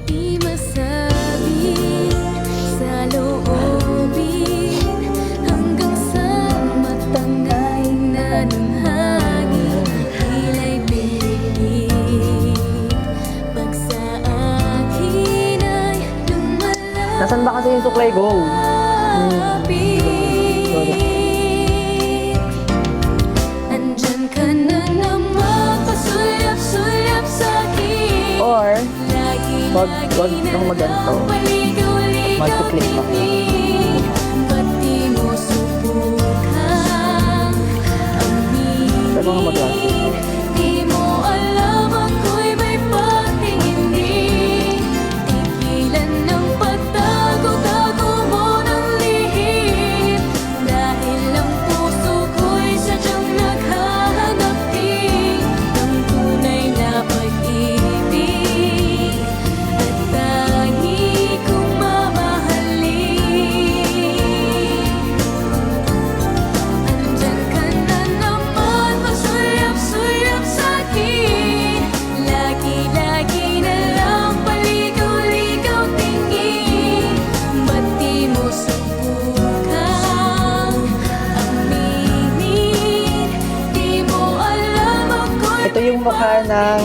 Di masabi sa loobin hanggang sa matangay na ng hangin. Tila'y bibig. Pag sa akin ay lumalapit. Nasaan ba kasi yung suklay? Go! Andyan ka na naman, pasulyap-sulyap sa'kin. Or, wag Lagi-lagi na kang maganto. lang paligaw-ligaw Mag-click pa. tingin. Ba't di mo subukan aminin? Sa mga mag-klase. Di mo alam ako'y may pagtingin din. Tigilan ng pagtago-tago mo ng lihim. Dahil ang puso ko'y sadyang naghahanap din ng tunay na pag-ibig. At tangi kong mamahalin. Andyan ka na naman, pasulyap-sulyap sa'kin. Lagi-lagi na lang paligaw-ligaw tingin. Ba't di mo subukan aminin? Di mo alam ako'y Ito yung mukha ng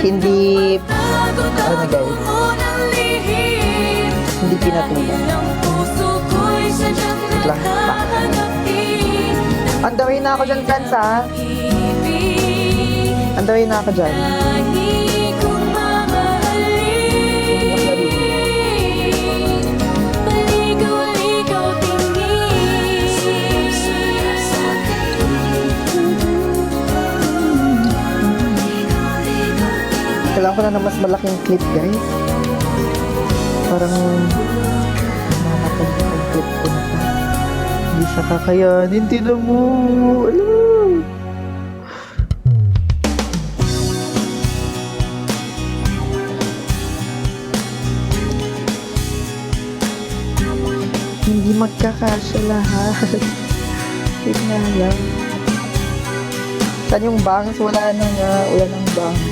hindi ano guys, hindi pinatulan. Lang pa. On the way na ako dyan, Franz, ha? On the way na ako dyan. Kailangan ko na ng mas malaking clip, guys. Parang clip ko na to. Hindi siya kakayanin. Tinan mo. Alam. Hindi magkakasya lahat. Wait nga lang. Saan yung bangs? Wala na nga. Wala nang bangs.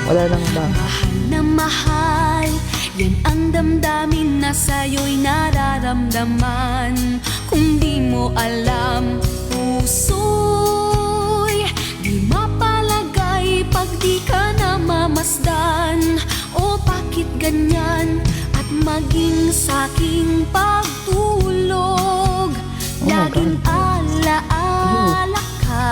Wala nang bangs. Mahal na mahal, yan ang damdamin na sa'yo'y nararamdaman. Kung di mo alam, puso'y di mapalagay pag di ka namamasdan. O bakit ganyan? At maging sa'king pagtulog, laging alaala ka.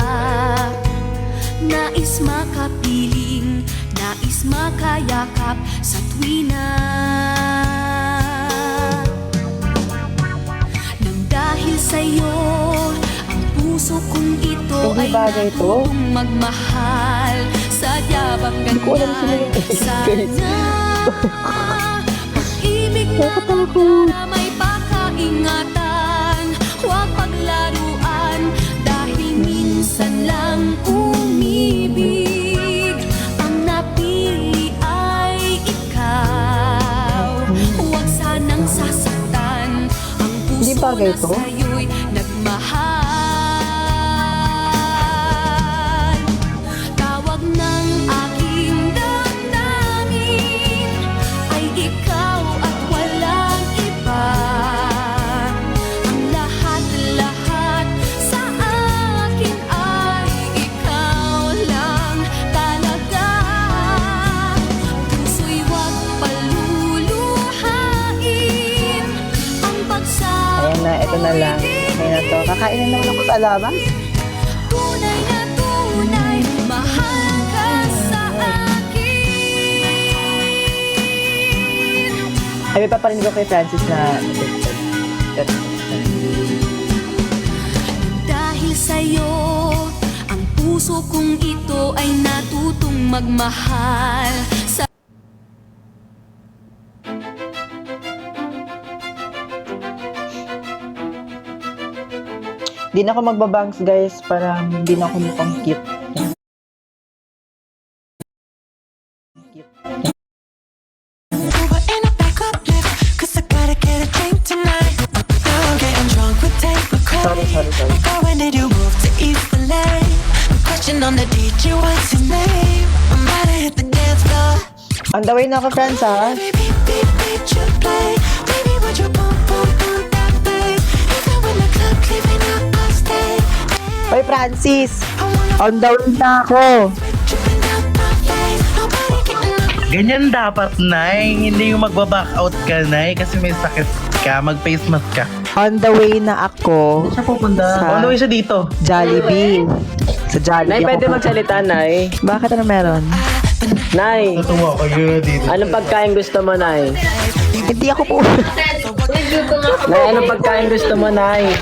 Nais makapiling, nais makayakap sa tuwina. Nang dahil sa'yo, ang puso kong ito Hindi ay bagay to. natutong magmahal. Sadya bang Hindi ko alam sino yung Sana pag-ibig lamang para may pakaingatan. Huwag paglaruan dahil minsan lang umibig. Ang napili ay ikaw. Huwag sanang sasaktan. Ang Hindi puso bagay na to. sa'yo'y nagmahal. Tawag ng aking damdamin ay ikaw at walang iba. Ang lahat-lahat sa akin ay ikaw lang talaga. Puso'y huwag paluluhain. Ang pagsama Ayan na, ito na lang. Ayan na to. Kakain na naman ako sa alaman. tunay na tunay, mahal ka sa akin. Ay, may paparinig ko kay Francis na Dahil sa'yo, ang puso kong ito ay natutong magmahal. Sa di na ako magbabangs guys para hindi na ako mukhang cute. Over in a backup lift, 'cause I gotta get a drink tonight. Now I'm getting drunk with tape Sorry. Girl, when did you move to East LA? Question on the DJ, what's his name? I'm about to hit the dance floor. On the way na ako, friends, ha? Baby, beat, beat, you play. Baby, would you boom, boom, boom that bass? Even when the club leaving out, I'll stay. Hoy, Francis! I wanna On the way na ako! tripping out my face. Nobody getting up. Ganyan dapat, Nay. Hindi yung magbaback out ka, Nay, kasi may sakit ka. Mag-face mask ka. On the way na ako Siya pupunta. Sa- Ano siya dito? Jollibee. Sa Jollibee Nay, pwede ako magsalita, Nay. Bakit ano meron? Nay, Natuwa ko yun dito. anong pagkain gusto mo, Nay? Hindi ako po. Nay, anong pagkain gusto mo, Nay?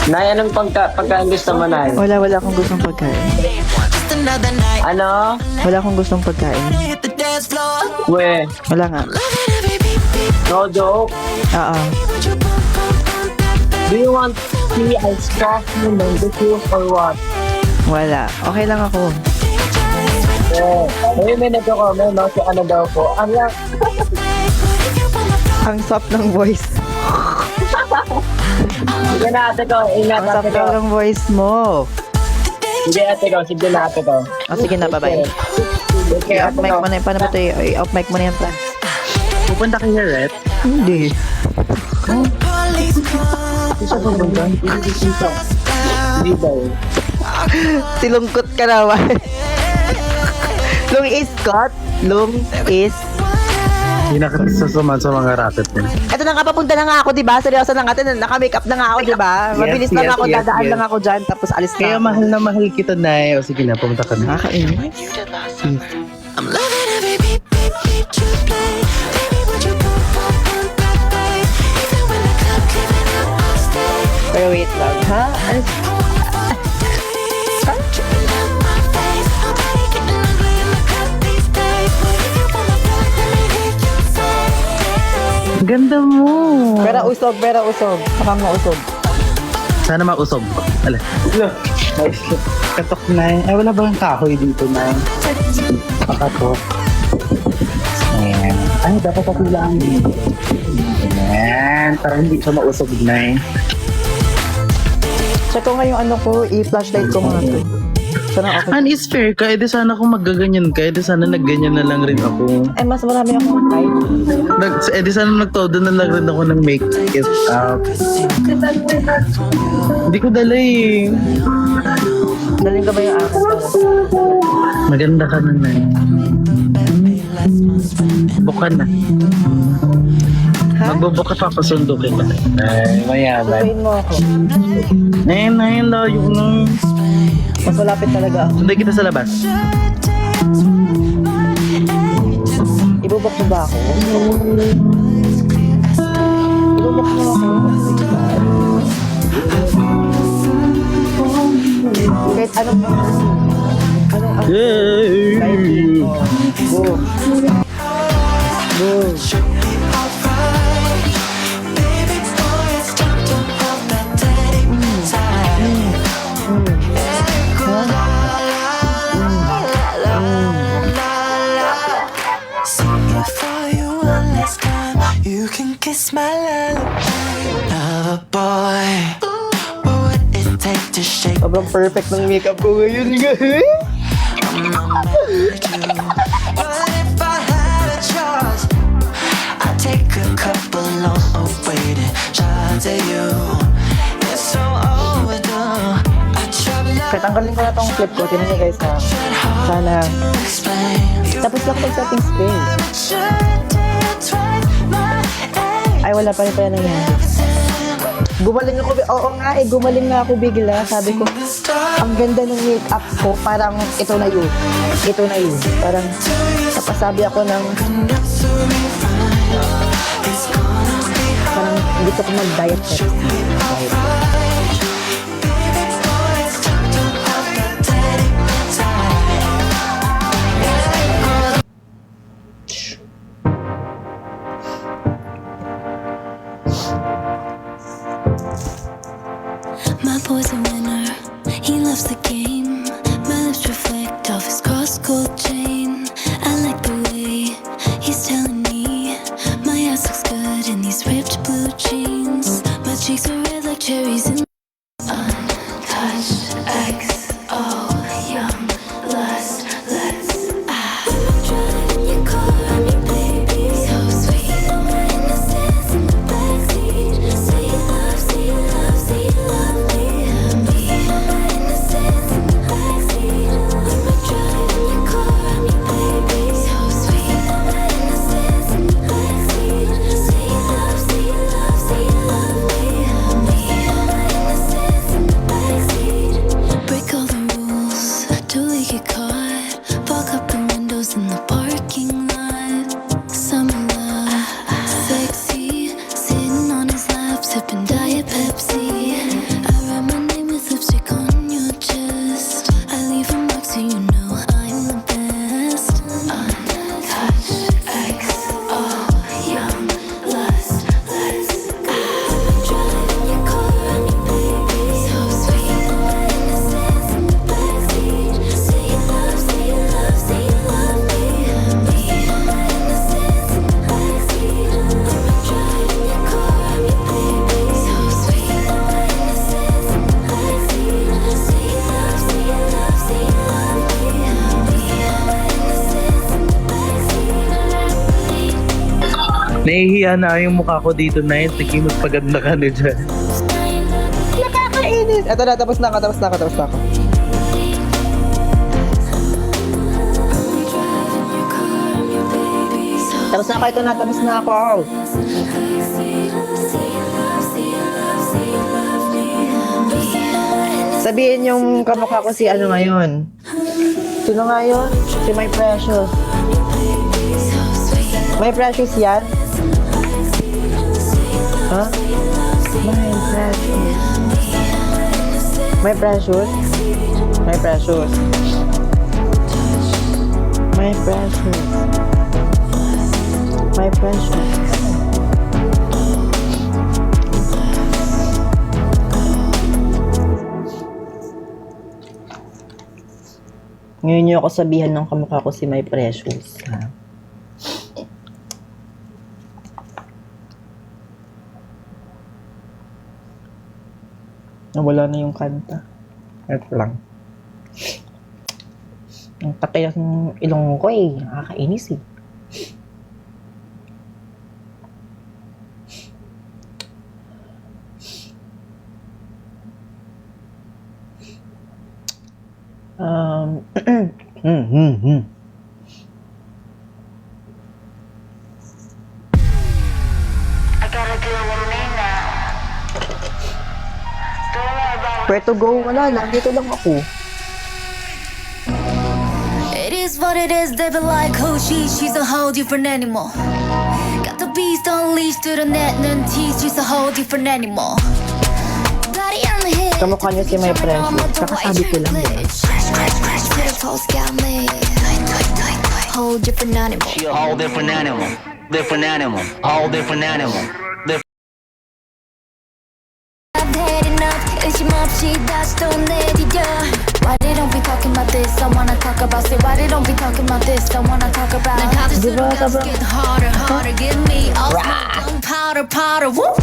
Nay, anong pagkain gusto mo, Nay? Wala akong gustong pagkain. Just another night. Ano? Wala akong gustong pagkain. Hit the dance floor. We, Wala nga. Loving every beat, beat. no joke. Oo. Would you boom, boom, boom that bass? Do you want tea and scratch mo ng the juice or what? Wala. Okay lang ako. Yeah. May minute ako, may no, si ano daw po. Ano yan? Ang soft ng voice. Sige na, ate ko. Ingat, Ang ate soft ko. ng voice mo. Sige, ate ko. Sige na, ate ko. O sige na, bye-bye. Okay, I-off ate mic ko. mo na yun. Paano ba ito? I-off mic mo na yan, Franz. Pupunta ka niya, Red? Hindi. Police come. Isa pupunta? Hindi daw. Silungkot ka naman. Lung is cut. Lung is... Hindi na kasi susuman sa mga racket niya. Ito na nga, papunta na nga ako, diba? Seryoso na nga, naka-makeup na nga ako, diba? Mabilis lang yes, ako, yes, dadaan yes. lang ako dyan, tapos alis Kaya na ako. mahal na mahal kita, Nay. O sige na, pumunta ka na. Nakakainis. You did last summer. I'm loving every beat, beat, beat you play. Baby, would you boom, boom, boom that bass? Even when the club leaving out, I'll stay. Pero wait lang, ha? Ano? Tripping out my face. Nobody getting ugly in the club these days. But if you wanna fuck, let me hear you say. Ganda mo. Pera usog. Saka mo usog. Sana mausog. Ala. Nice. Katok na yun. Ay, wala ba yung kahoy dito na yun? Pakatok. Ayan. Ay, dapat papilaan dito. Ayan. Para hindi siya mausog na yun. Check ko nga yung ano ko, i-flashlight ko mga to. Sana okay. An is fair ka. Edi sana kung maggaganyan ka. Edi sana nagganyan na lang rin ako. Ay, mas marami akong type. Edi sana nagtodo na lang rin ako ng make-it up. Hindi ko dala eh. Daling ka ba yung akin? Maganda ka na na. Buka na. Magbubuka pa pasundo kita. Ay, mayaman. Susuin mo ako. Ayun, layo na. Mas malapit talaga ako. Sunday kita sa labas. Ibubok mo ba ako? Ibubok mo ako. Kahit anong... Yay! Go. Go. Baby boy, it's time to have that date time. Sing it for you one last time. You can kiss my lullaby. Lover boy, what would it take to shake Sobrang perfect ng makeup ko ngayon, guys. But if I had a choice, I'd take a couple of waiting shots at you. It's so overdue. I try Kaya tanggalin ko na tong clip ko. Tinan niyo guys ha. Sana. to explain. Tapos lang mag-setting spray. Ay, wala pa rin pala nangyari. Gumaling ako. Oo nga eh, gumaling na ako bigla. Sabi ko, ang ganda ng makeup ko. Parang ito na yun. Ito na yun. Parang napasabi ako ng parang gusto ko mag-diet sexy. My boy's a winner, he loves the game. My lips reflect off his cross-gold chain. I like the way he's telling me my ass looks good in these ripped blue jeans. My cheeks are red like cherries in untouched XO, young lust, let's driving your car, I'm your baby, so sweet. My innocence in the backseat, say you love, say you love, say you love me. My innocence in the backseat, I'm driving your car, I'm your baby, so sweet. My innocence in the backseat, say you love, say you love, say you love me. My innocence in the backseat, break all the rules, till we get caught. Fog up the windows in the parking lot. Summer love, sexy, sitting on his lap, sipping Diet Pepsi. I write my name with lipstick on your chest. I leave a mark so you know I'm the best. Untouched XO, young lust, let's driving your car, I'm your baby, so sweet. My innocence in the backseat, say you love, say you love, say you love me. My innocence in the backseat, driving your car, I'm your baby, so sweet. My innocence in the backseat, say you love, say you love, say you love me. My innocence in the backseat. Nahihiya na yung mukha ko dito na yun. Tiki, magpaganda ka na dyan. Nakakainis. Eto na, tapos na ako. Tapos na ako, ito na, tapos na ako. Sabihin yung kamukha ko si ano ngayon. Sino nga yun? Si My Precious. My Precious yan? Ha? My Precious. My Precious? My Precious. My Precious. My Precious. Ngayon niyo ako sabihan ng kamukha ko si My Precious, ha? Nawala na yung kanta. Ito lang. Ang patay ang ilong ko eh. Nakakainis eh. Where to go? Wala lang. Dito lang ako. It is what it is, they be like who she's a whole different animal. Got the beast unleashed to the net and teeth, she's a whole different animal. Body on the head, Kamukha niya si My Precious. Kakasabi ko lang yun. Whole different animal. She a whole different animal. Different animal. Whole different animal. I've had enough, she dash don't let it go. Why they don't be talking about this? I wanna talk about it. Why they don't be talking about this? I wanna talk about it. How this Diba, sobrang- get harder, give me all powder, woo.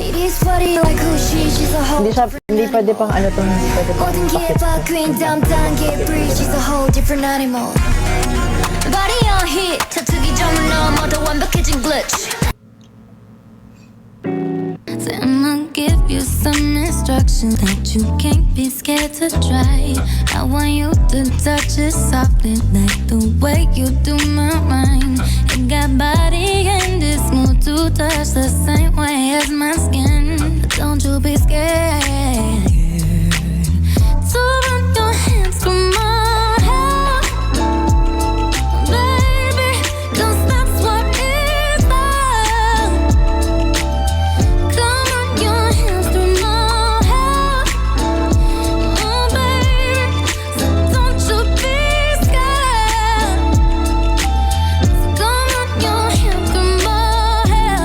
It is funny like who she's a whole Hindi pwede pang ano tong hindi pwede pang Golden pakit. get back, green down, get free. She's a whole different animal. Body on hit, 터뜨기 전에 넘어도 완벽해진 glitch. I'ma give you some instructions that you can't be scared to try. I want you to touch it softly, like the way you do my mind. It got body and it's smooth to touch the same way as my skin. But don't you be scared. So run your hands through my hair, baby, 'cause that's what it's about. Come on, your hands through my hair, oh baby, so don't you be scared. So come on, your hands through my hair.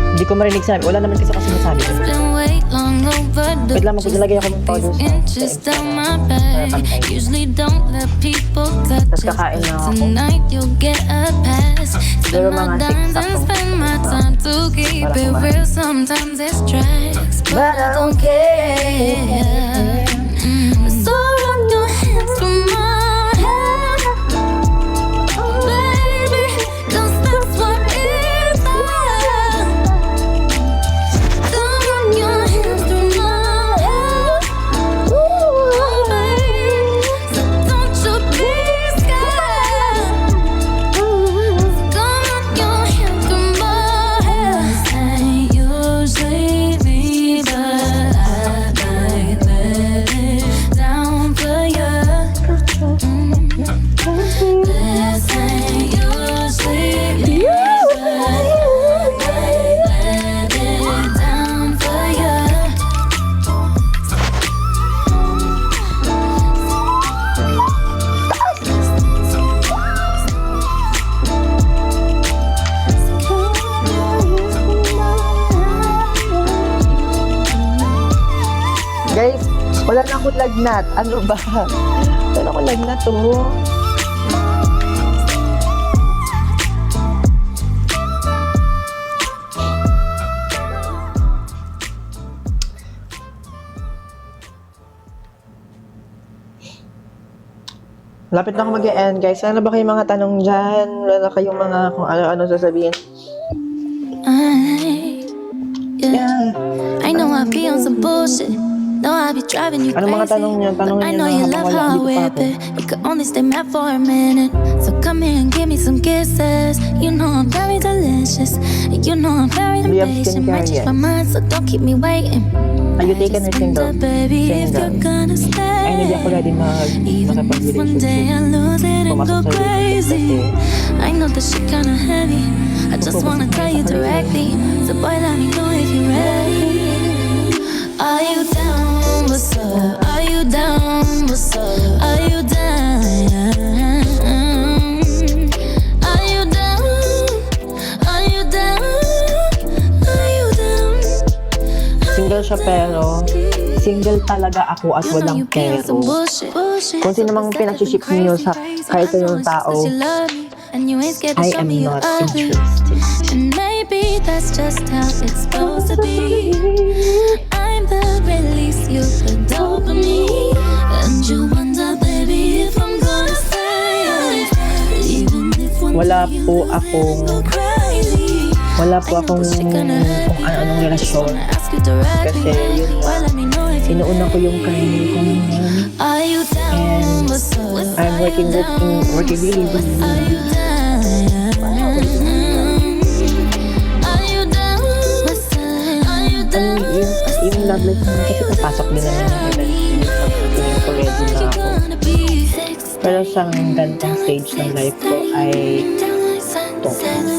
Hindi ko marinig sabi. Wala naman kasi sinasabi ko. Been way long overdue. Wait lang, maglalagay ako ng powder sa- Inches down my back. Usually don't let people touch Tapos it. kakain na ako. Tonight you'll get a pass. Siguro Spend my mga dimes 6 and ako. spend my time to keep Para it kumain. real. Sometimes it's tracks, but I don't care. So run your hands through my hair, baby, 'cause that's what it's about. Come on, your hands through my hair, oh baby, so don't you be scared. Come on, your hands through my hair. Ain't usually me, but I might let it down for you. This ain't usually me, but I might let it down for you. Guys, wala na akong lagnat. Ano ba? Wala na akong lagnat, oh. Lapit na ako mag-e-end, guys. Ano ba kayong mga tanong dyan? Wala na kayong mga kung ano-ano sasabihin. Yeah. I know I be on some bullshit. No, I be driving you Ano mga crazy. tanong niyo? Tanongin I niyo know na you habang love wala. how I Hindi ko pa whip ako. it. You could only stay mad for a minute. So come here and give me some kisses. You know I'm very delicious. You know I'm very Do you have impatient. skincare Might change yet? my mind, so don't keep me waiting. Are you I taking just or single? wonder, baby, if Single. you're gonna stay. Ay, hindi ako ready Even if one day I makapag-relationship. lose it and go Pumasok sa crazy. relationship I know that shit kinda heavy. I just wanna tell you directly. So boy, let me know if you're ready. Are you down? What's up? Are you down? What's up? Are you down? Are you down? Are you down? Are you down? single siya pero single talaga ako at walang pero. Kung sino mang pinag-ship niyo sa kahit yung tao, I am not interested. And maybe that's just how it's supposed to be. I'm the release, you the dopamine. And you wonder, baby, if I'm gonna stay. Even if one Wala day you po feel akong crazy. kung ano-anong relasyon. Kasi yun nga, inuuna ko yung karir ko ngayon. Are you down? And I'm working really, really, really. Are you down? Are you down? Yung love life naman kasi papasok din naman yung event. Feeling ko ready na ako. Pero sa gantong stage ng life ko ay don't know.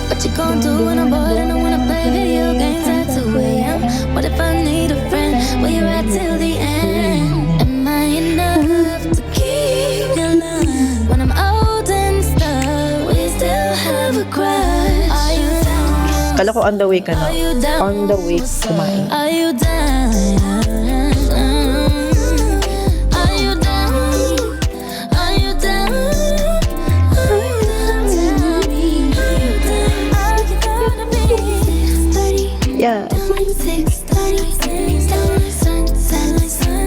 What you gonna do when I'm bored and I wanna play video games at 2 a.m.? What if I need a friend? Where you at till the end? Am I enough to keep your love? When I'm old and stuck, we still have a crush. Are you down? Kala ko on the way ka na. Are you down? On the way kumain. Are you down? Are you down? Are you down? Are you down? Tell me. Are you gonna be 6:30? Yeah. 6:30. Down my sun,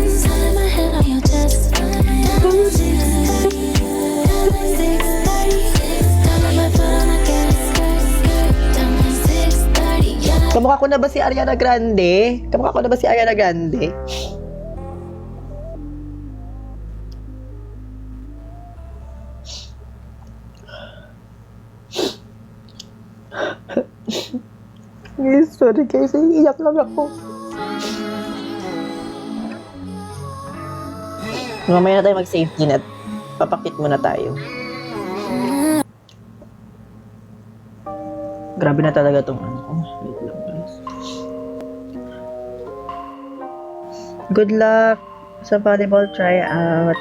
sun, my head on your chest. Down my 6:30. Down my foot on the gas. Down my 6:30. Yeah. Kamukha ko na ba si Ariana Grande? Kamukha ko na ba si Ariana Grande? Yes, sorry guys. Iiyak lang ako. Mamaya na tayo mag-safety net. Papakit muna tayo. Grabe na talaga itong ano. Wait lang guys. Good luck sa volleyball tryout.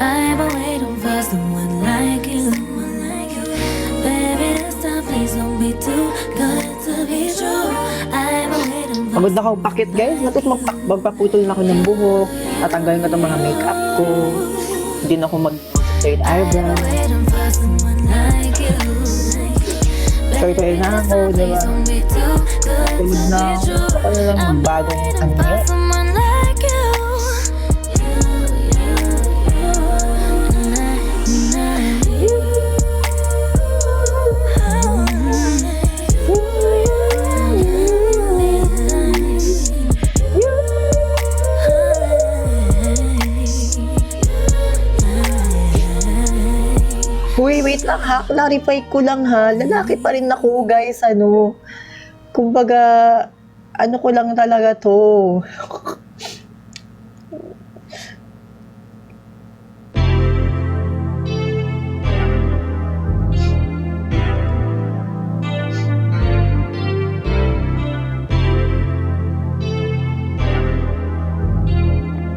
I've been waiting for someone like you. Baby, this time please don't be too good to be true. I've been waiting for Pagod na akong pakit guys. Natik magpaputol na ako ng buhok. Tatanggalin ko itong mga makeup ko. Hindi na ako mag-straight eyebrow. waiting for someone like you. Sorry na ako, diba? Don't be too good Pagod to na be ako. true. Ano lang I'm bagong waiting ano. for someone like you. Uy, wait lang ha. Clarify ko lang ha. Lalaki pa rin ako, guys. Ano? Kumbaga, ano ko lang talaga to.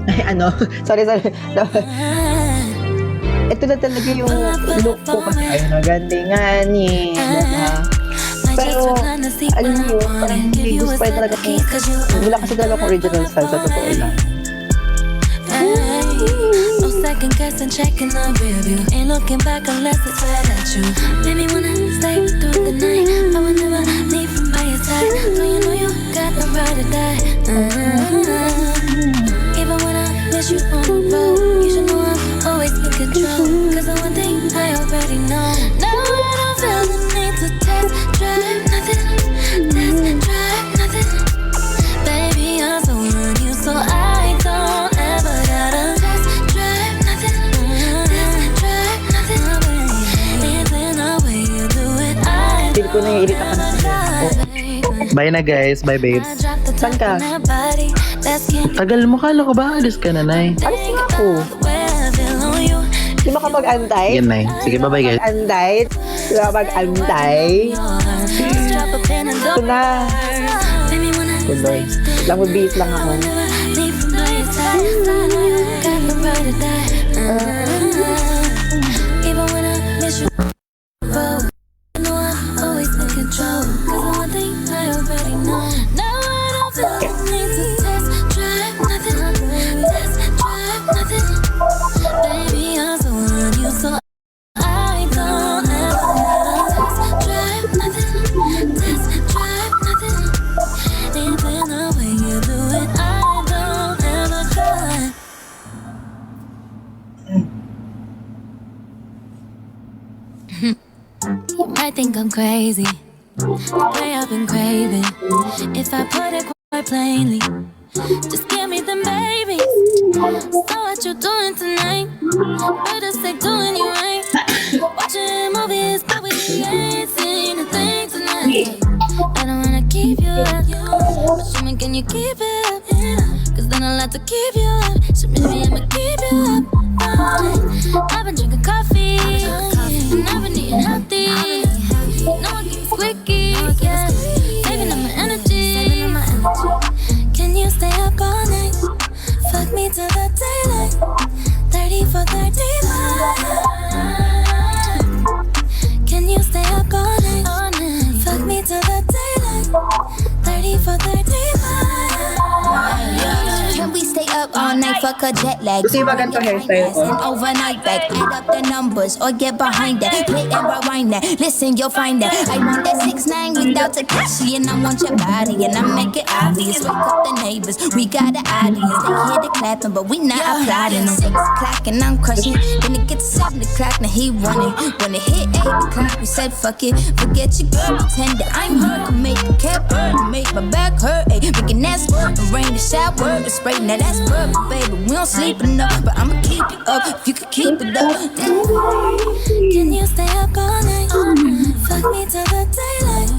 Ay, ano? Sorry. Ito na talaga yung look ko kasi ayun na ganda nga ni. Diba? Pero, alam mo, parang hindi gusto pa talaga kung wala kasi talaga akong original style sa totoo lang. No second guessing, checking the review. Ain't looking back unless it's right at you. Made me wanna stay through the night. I would never leave from by your side. Don't you know you got the right to die? Even when I miss you on the road, you should know I'm always in control. Cause the one thing I already know. Now I don't feel the need to test drive nothing. Test drive nothing. Baby, I'm so on you, so I don't ever gotta test drive nothing. Test drive nothing. Even the way you do it, I Feel ko naiirita ka na sa ko. Bye na guys. Bye babes. Saan ka? Tagal mo, kala ko ba alis ka na, Nay? Alis nga ako. Di ba kapag antay? Yan na yun. Sige, bye-bye guys. Anday? Di ba kapag antay? Ito na. Tuloy. Lang beat lang ako. Even when I miss you, you know I'm always in control. 'Cause the one thing I already know. Now I don't feel like I need to test drive nothing. Test drive nothing. Baby, I'm so on you, so I don't ever test drive nothing. Test drive nothing. Even the way you do it, I don't ever try. You might think I'm crazy, the way I've been craving. If I put it quite plainly, just give me them babies. So what you doing tonight? Better say doing you right. Watching movies, but we ain't seen a thing tonight. I don't wanna keep you up, but show me, can you keep it up? Cause then I'll have to keep you up. So maybe I'ma keep you up all night. I've been drinking coffee, and I've been eating healthy. No one keeps quickie, yeah. Saving up my energy. Can you stay up all night? Fuck me till the daylight. 30 for 35. Can you stay up all night? Fuck me till the daylight. 30 for 35. Can we stay up all night? Fuck a jet lag. Gusto yung maganda hairstyle ko. And overnight back, add up the numbers or get behind that. Play and rewind that. Listen, you'll find that. I want that 6'9" without Takashi, and I want your body, and I make it obvious. Wake up the neighbors, we got an audience. They hear the clapping, but we not applauding. 6 o'clock and I'm crushing. Then it gets 7 o'clock, now he running. When it hit 8 o'clock, we said fuck it. Forget your girl, pretend that I'm her. Can make the cap hurt, make my back hurt. Ay, we can ask for the rain, the shower, the spray. Now that's perfect, baby. We don't sleep enough, but I'ma keep you up if you can keep it up. Can you stay up all night? Fuck me till the daylight.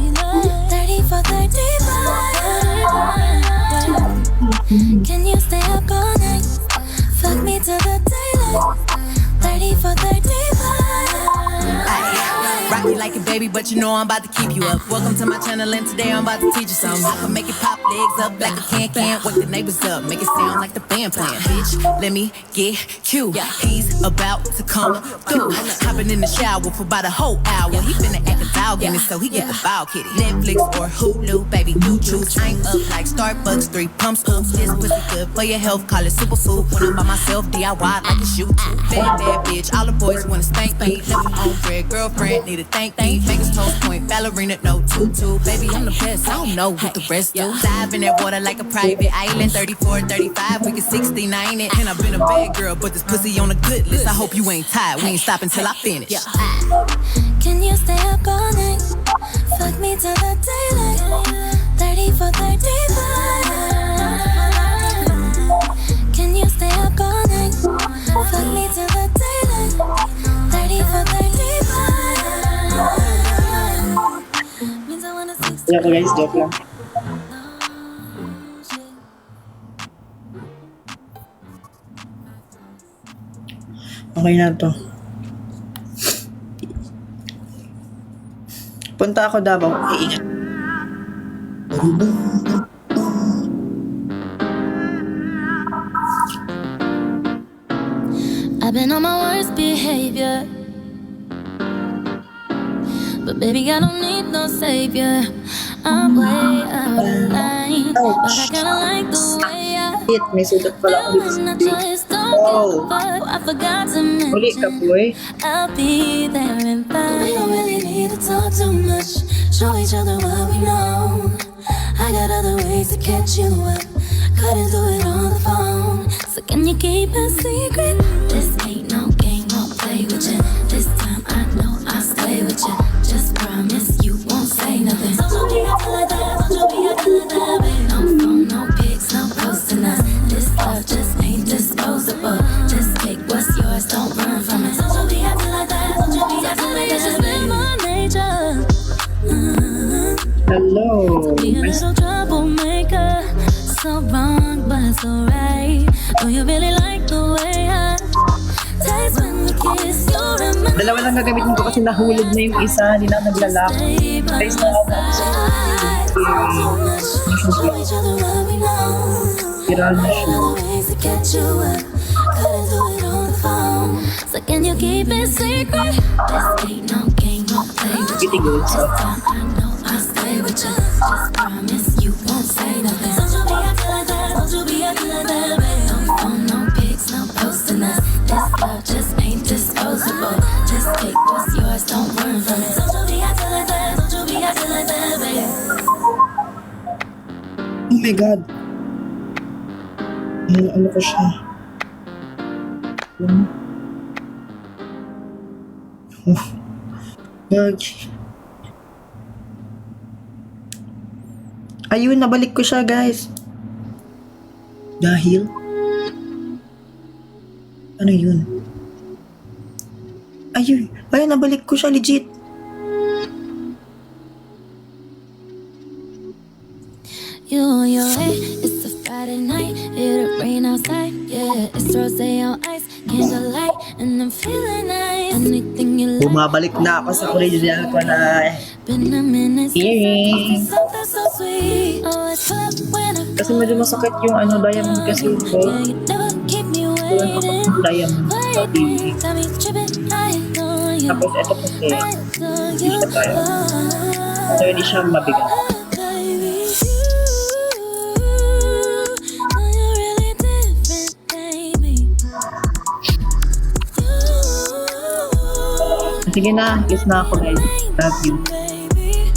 30 for 35. Can you stay up all night? Fuck me till the daylight. 30 for 35. Rock me like a baby, but you know I'm about to keep you up. Welcome to my channel, and today I'm about to teach you something. I can make it pop, legs up like a can-can. Wake the neighbors up, make it sound like the band playing. Bitch, let me get cute. He's about to come through. Hopping in the shower for about a whole hour. He finna act a dog in it, so he get the ball kitty. Netflix or Hulu, baby, you choose. I'm up like Starbucks, 3 pumps, oops. This pussy good for your health, call it superfood. When I'm by myself, DIY like it's you too. Bad, bad bitch, all the boys wanna spank me. Left my own friend, girlfriend, need a thank me. Fingers toes point, ballerina, no tutu. Baby, I'm the best, I don't know what the rest do. Dive in that water like a private island. 34, 35, we can 69 it. And I've been a bad girl, but this pussy on a good list. I hope you ain't tired, we ain't stopping till I finish. Can you stay up all night? Fuck me till the daylight. 30 for 35. Can you stay up all night? Fuck me till the daylight. 30 for 35. Means I wanna 60. Joke guys, joke lang. Okay na to. Punta ako Davao. Iingat. I've been on my worst behavior, but baby, I don't need no savior. I'm way out of line, but I kinda like the way I Shit, may sulat pala ako dito sa big. Oh. I forgot to Uli ka mention boy. I'll be there in time. We don't really need to talk too much. Show each other what we know. I got other ways to catch you up. Couldn't do it on the phone. So can you keep a secret? This ain't no game, won't play with you. This time I know I'll stay with you. Just promise you won't say nothing. Don't you be acting like that, don't you be acting like that, baby. No phone, no pics, no posting us. This love just ain't disposable. Just take what's yours, don't run from it. Don't you be acting like that, don't you be acting like that. That's just been my nature. Hello. Be a little troublemaker. So wrong, but so right. Do you really like the way I taste when we kiss? Dalawa lang gagamitin ko kasi nahulog na yung isa. Hindi na naglalak. Guys, na ako. Viral na siya. So can you keep it secret? This ain't no game, no play with you. This time I know I'll stay with you. Just promise you won't say nothing. Don't you be acting like that, don't you be acting like that, baby. No phone, no pics, no posting us. This love just ain't disposable. Just take what's yours, don't run from it. Don't you be acting like that, don't you be acting like that, baby. Oh my God. Ano ko siya? Gag. Ayun, nabalik ko siya, guys. Dahil? Ano yun? Ayun, nabalik ko siya, legit. You on your way, it's a Friday night, it'll rain outside, yeah, it's rosé on ice, candlelight, and I'm feeling nice, anything you like. Bumabalik na ako sa original ko na Been a minute earring. since something so sweet. Oh, it's up when I Kasi medyo masakit yung diamond kasi ko. yeah, you never keep me waiting. Diamond. Waiting, got me tripping, I adore you. Tapos ito kasi, I adore hindi you. siya tayo. So hindi siya mabigat. Baby, oh, you're really different, baby. Sige na, kiss na ako guys. Love you. Baby,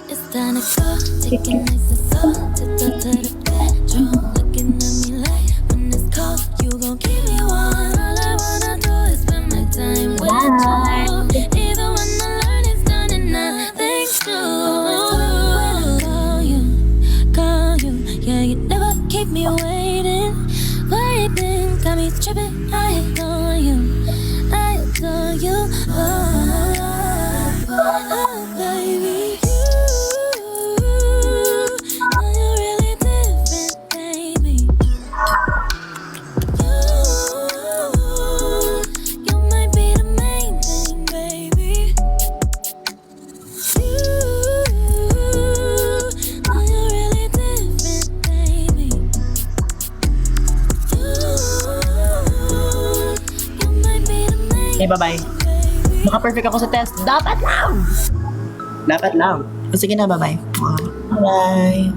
it's time to go. Take it nice and slow. Tiptoe to the bedroom. Looking at me like when it's cold, you gon' keep me warm. All I wanna do is spend my time with you. Even when the learning's done and nothing's new. Call you, yeah, you never keep me waiting. Waiting, got me tripping. I adore you, I adore you. Baby, oh, you're really different, baby. You might be the main thing, baby. Oh, you're really different, baby. You might be the main Okay, bye-bye. Maka-perfect ako sa test. Dapat lang! O sige na, bye-bye. Bye.